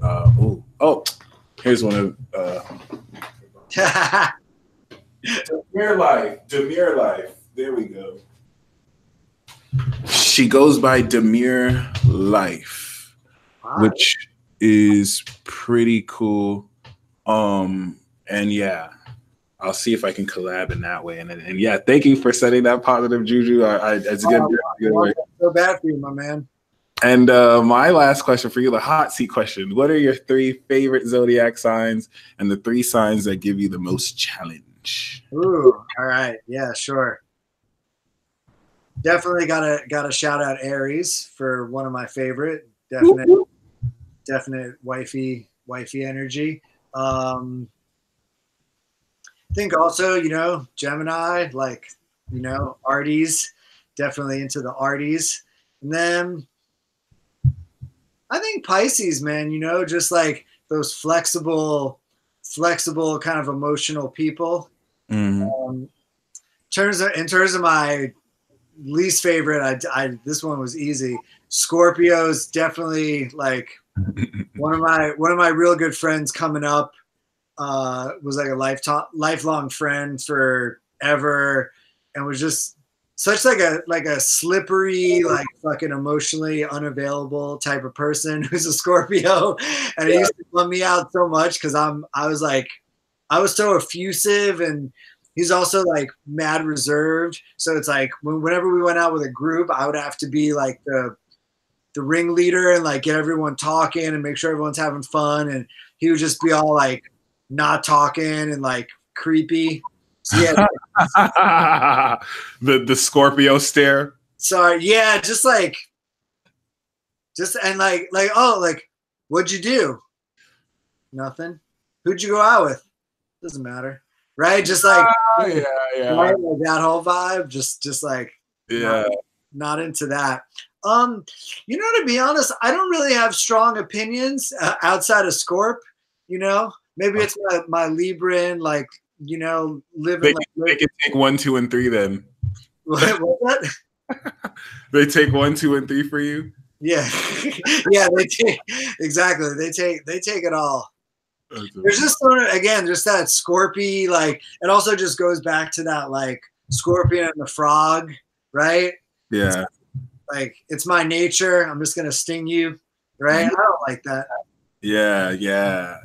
Here's one of Demir Life. There we go. She goes by Demir Life, which is pretty cool. And yeah, I'll see if I can collab in that way. And yeah, thank you for setting that positive juju. It's good. So bad for you, my man. And my last question for you, the hot seat question. What are your 3 favorite zodiac signs and the 3 signs that give you the most challenge? Ooh, all right. Yeah, sure. Definitely gotta shout out Aries for one of my favorite. Definite wifey energy. I think also, Gemini, like, arties, definitely into the arties. And then I think Pisces, man, just like those flexible kind of emotional people. Mm-hmm. In terms of my least favorite, this one was easy. Scorpios, definitely like one of my real good friends coming up was like a lifelong friend forever, and was just such like a slippery, like fucking emotionally unavailable type of person who's a Scorpio. And it used to bum me out so much because I was so effusive and He's also like mad reserved. So it's like whenever we went out with a group, I would have to be like the ringleader and like get everyone talking and make sure everyone's having fun. And he would just be all like not talking and like creepy. So yeah. the Scorpio stare. So yeah, just and oh, like what'd you do? Nothing. Who'd you go out with? Doesn't matter. Right? Just like yeah. Right? Like that whole vibe. Just like yeah. Not into that. You know, to be honest, I don't really have strong opinions outside of Scorp. You know, maybe it's my Libran, like, you know, living. They can take 1, 2, and 3 then. What's that? They take 1, 2, and 3 for you. Yeah, yeah. They take exactly. They take it all. There's just again, just that Scorpy, like it also just goes back to that like Scorpion and the Frog, right? Yeah. Like it's my nature. I'm just gonna sting you, right? I don't like that. Yeah.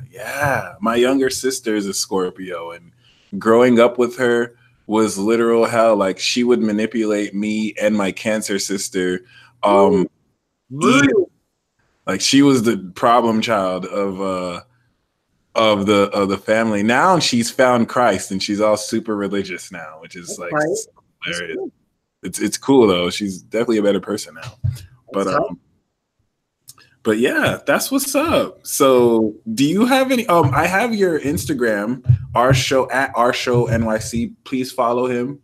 My younger sister is a Scorpio, and growing up with her was literal hell. Like she would manipulate me and my Cancer sister. Like she was the problem child of the family. Now she's found Christ and she's all super religious now, which is like hilarious. It's cool though. She's definitely a better person now. But yeah, that's what's up. So do you have any I have your Instagram, our show NYC. Please follow him.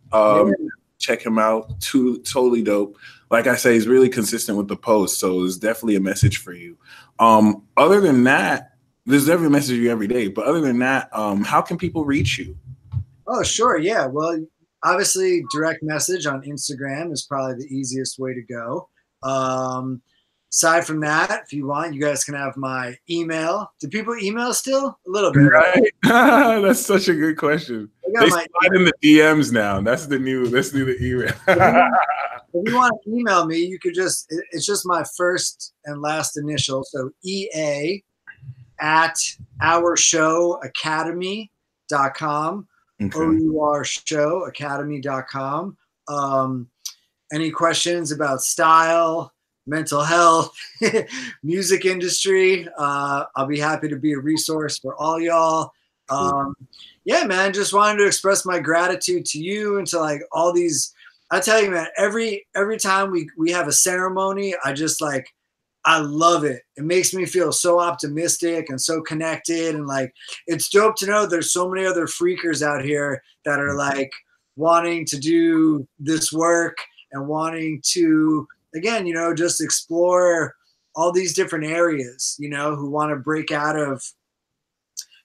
Check him out. Totally dope. Like I say, he's really consistent with the posts, so it's definitely a message for you. Other than that, there's every message you every day. But other than that, how can people reach you? Oh, sure. Yeah. Well, obviously, direct message on Instagram is probably the easiest way to go. Aside from that, if you want, you guys can have my email. Do people email still? A little bit. Right. That's such a good question. They slide in the DMs now. That's the new email. If you want to email me, you could it's just my first and last initial. So EA at ourshowacademy.com. Okay. OURshowacademy.com. Any questions about style, mental health, music industry, I'll be happy to be a resource for all y'all. Yeah, man, just wanted to express my gratitude to you and to like all these. I tell you, man, every time we have a ceremony, I love it. It makes me feel so optimistic and so connected. And like, it's dope to know there's so many other freakers out here that are like wanting to do this work and wanting to, again, you know, just explore all these different areas, you know, who want to break out of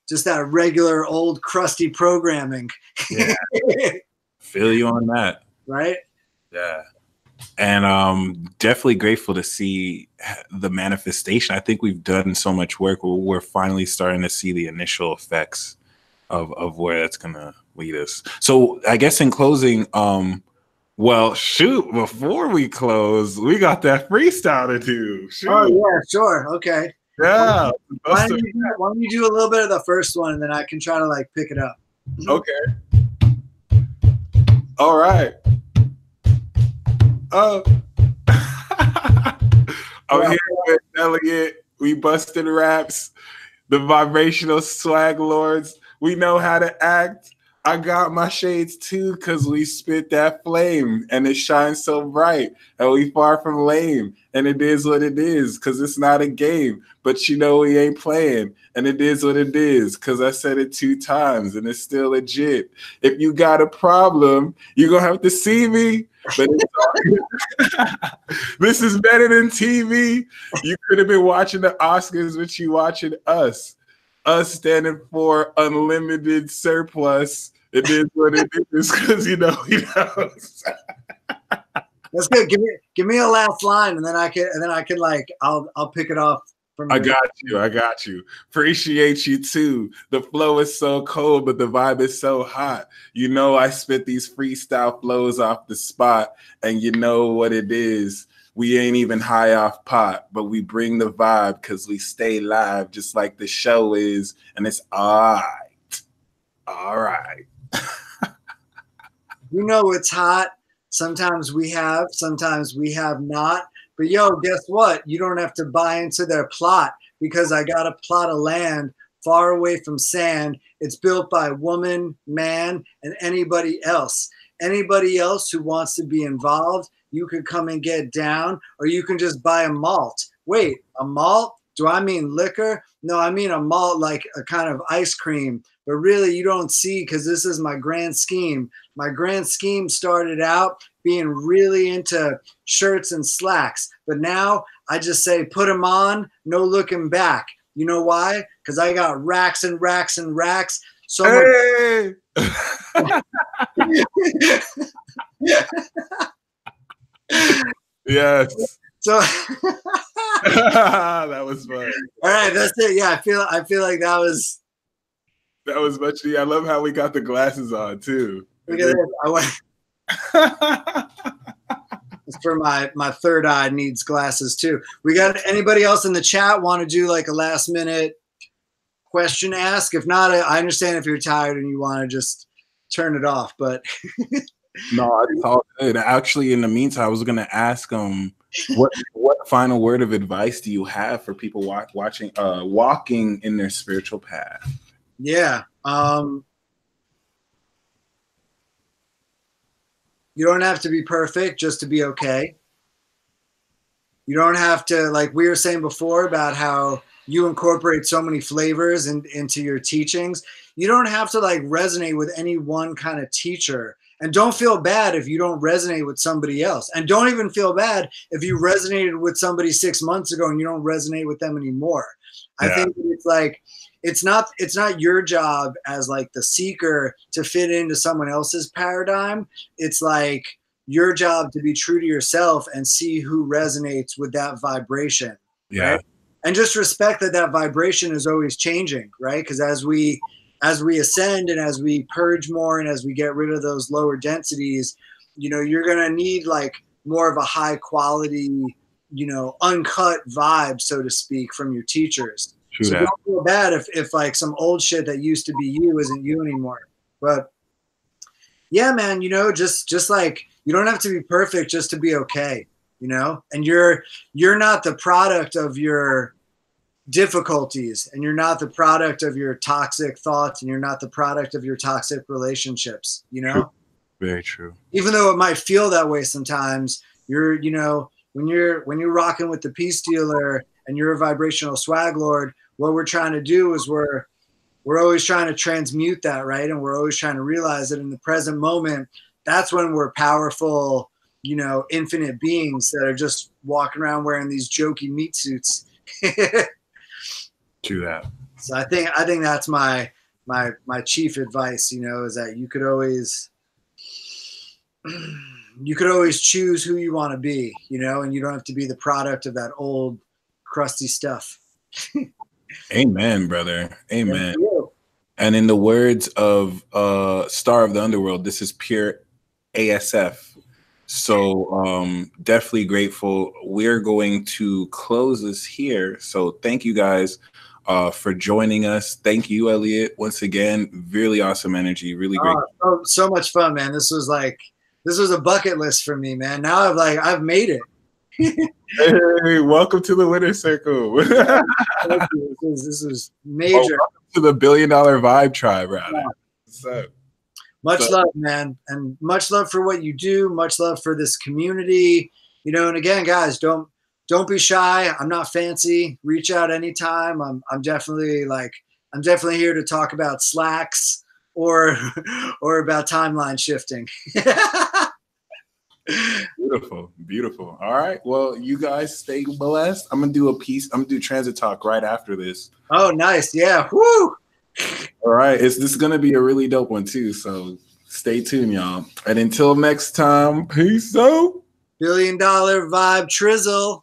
just that regular old crusty programming. Yeah. Feel you on that. Right? Yeah. And definitely grateful to see the manifestation. I think we've done so much work. We're finally starting to see the initial effects of where that's going to lead us. So I guess in closing, well, shoot, before we close, we got that freestyle to do. Shoot. Oh, yeah, sure. Okay. Yeah. Why don't you do a little bit of the first one and then I can try to like pick it up. Okay. All right. I'm here with Elliot. We busted raps, the vibrational swag lords. We know how to act. I got my shades too, cause we spit that flame and it shines so bright and we far from lame. And it is what it is, cause it's not a game. But you know we ain't playing. And it is what it is, cause I said it 2 times and it's still legit. If you got a problem, you're gonna have to see me. But this is better than TV. You could have been watching the Oscars, but you watching us. Us standing for unlimited surplus. It is what it is, because you know he knows. That's good. Give me a last line, and then I can like I'll pick it off from. I got you. Appreciate you too. The flow is so cold, but the vibe is so hot. You know I spit these freestyle flows off the spot, and you know what it is. We ain't even high off pot, but we bring the vibe because we stay live just like the show is, and it's all right. All right. You know it's hot. Sometimes we have, sometimes we have not. But yo, guess what? You don't have to buy into their plot because I got a plot of land far away from sand. It's built by woman, man, and anybody else. Anybody else who wants to be involved, you could come and get down, or you can just buy a malt. Wait, a malt? Do I mean liquor? No, I mean a malt like a kind of ice cream. But really, you don't see, because this is my grand scheme. My grand scheme started out being really into shirts and slacks. But now I just say, put them on, no looking back. You know why? Because I got racks and racks and racks. So Hey! Yes. So that was fun. All right, that's it. Yeah, I feel like that was much. I love how we got the glasses on too. Look at this. I went for my third eye needs glasses too. We got anybody else in the chat want to do like a last minute question ask? If not, I understand if you're tired and you want to just turn it off, but no, it's all good. Actually, in the meantime, I was going to ask what final word of advice do you have for people walking in their spiritual path? Yeah. You don't have to be perfect just to be okay. You don't have to, like we were saying before about how you incorporate so many flavors into your teachings. You don't have to like resonate with any one kind of teacher. And don't feel bad if you don't resonate with somebody else. And don't even feel bad if you resonated with somebody 6 months ago and you don't resonate with them anymore. Yeah. I think it's like, it's not your job as like the seeker to fit into someone else's paradigm. It's like your job to be true to yourself and see who resonates with that vibration. Yeah. Right? And just respect that vibration is always changing, right? Because as we ascend and as we purge more and as we get rid of those lower densities, you know, you're going to need like more of a high quality, you know, uncut vibe, so to speak, from your teachers. True so that. Don't feel bad if like some old shit that used to be you isn't you anymore. But yeah, man, you know, just like you don't have to be perfect just to be okay, you know, and you're not the product of your difficulties, and you're not the product of your toxic thoughts, and you're not the product of your toxic relationships, you know. True. Very true. Even though it might feel that way sometimes, you're, you know, when you're rocking with the peace dealer and you're a vibrational swag lord, what we're trying to do is we're always trying to transmute that, right? And we're always trying to realize that in the present moment, that's when we're powerful, you know, infinite beings that are just walking around wearing these jokey meat suits. True that. So I think that's my chief advice, you know, is that you could always choose who you want to be, you know, and you don't have to be the product of that old crusty stuff. Amen, brother. Amen. And in the words of Star of the Underworld, this is pure ASF. So definitely grateful. We're going to close this here. So thank you guys for joining us. Thank you, Elliot. Once again, really awesome energy. Really great. So much fun, man. This was a bucket list for me, man. Now I've made it. Hey, welcome to the winner circle. This is major. Welcome to the $1 billion vibe tribe, rather. Yeah. So, much love, man, and much love for what you do. Much love for this community, you know. And again, guys, don't be shy. I'm not fancy. Reach out anytime. I'm definitely here to talk about slacks or about timeline shifting. Beautiful. All right. Well, you guys stay blessed. I'm gonna do transit talk right after this. Oh, nice. Yeah. Woo. All right. This is gonna be a really dope one too. So stay tuned, y'all. And until next time, peace out. $1 billion vibe trizzle.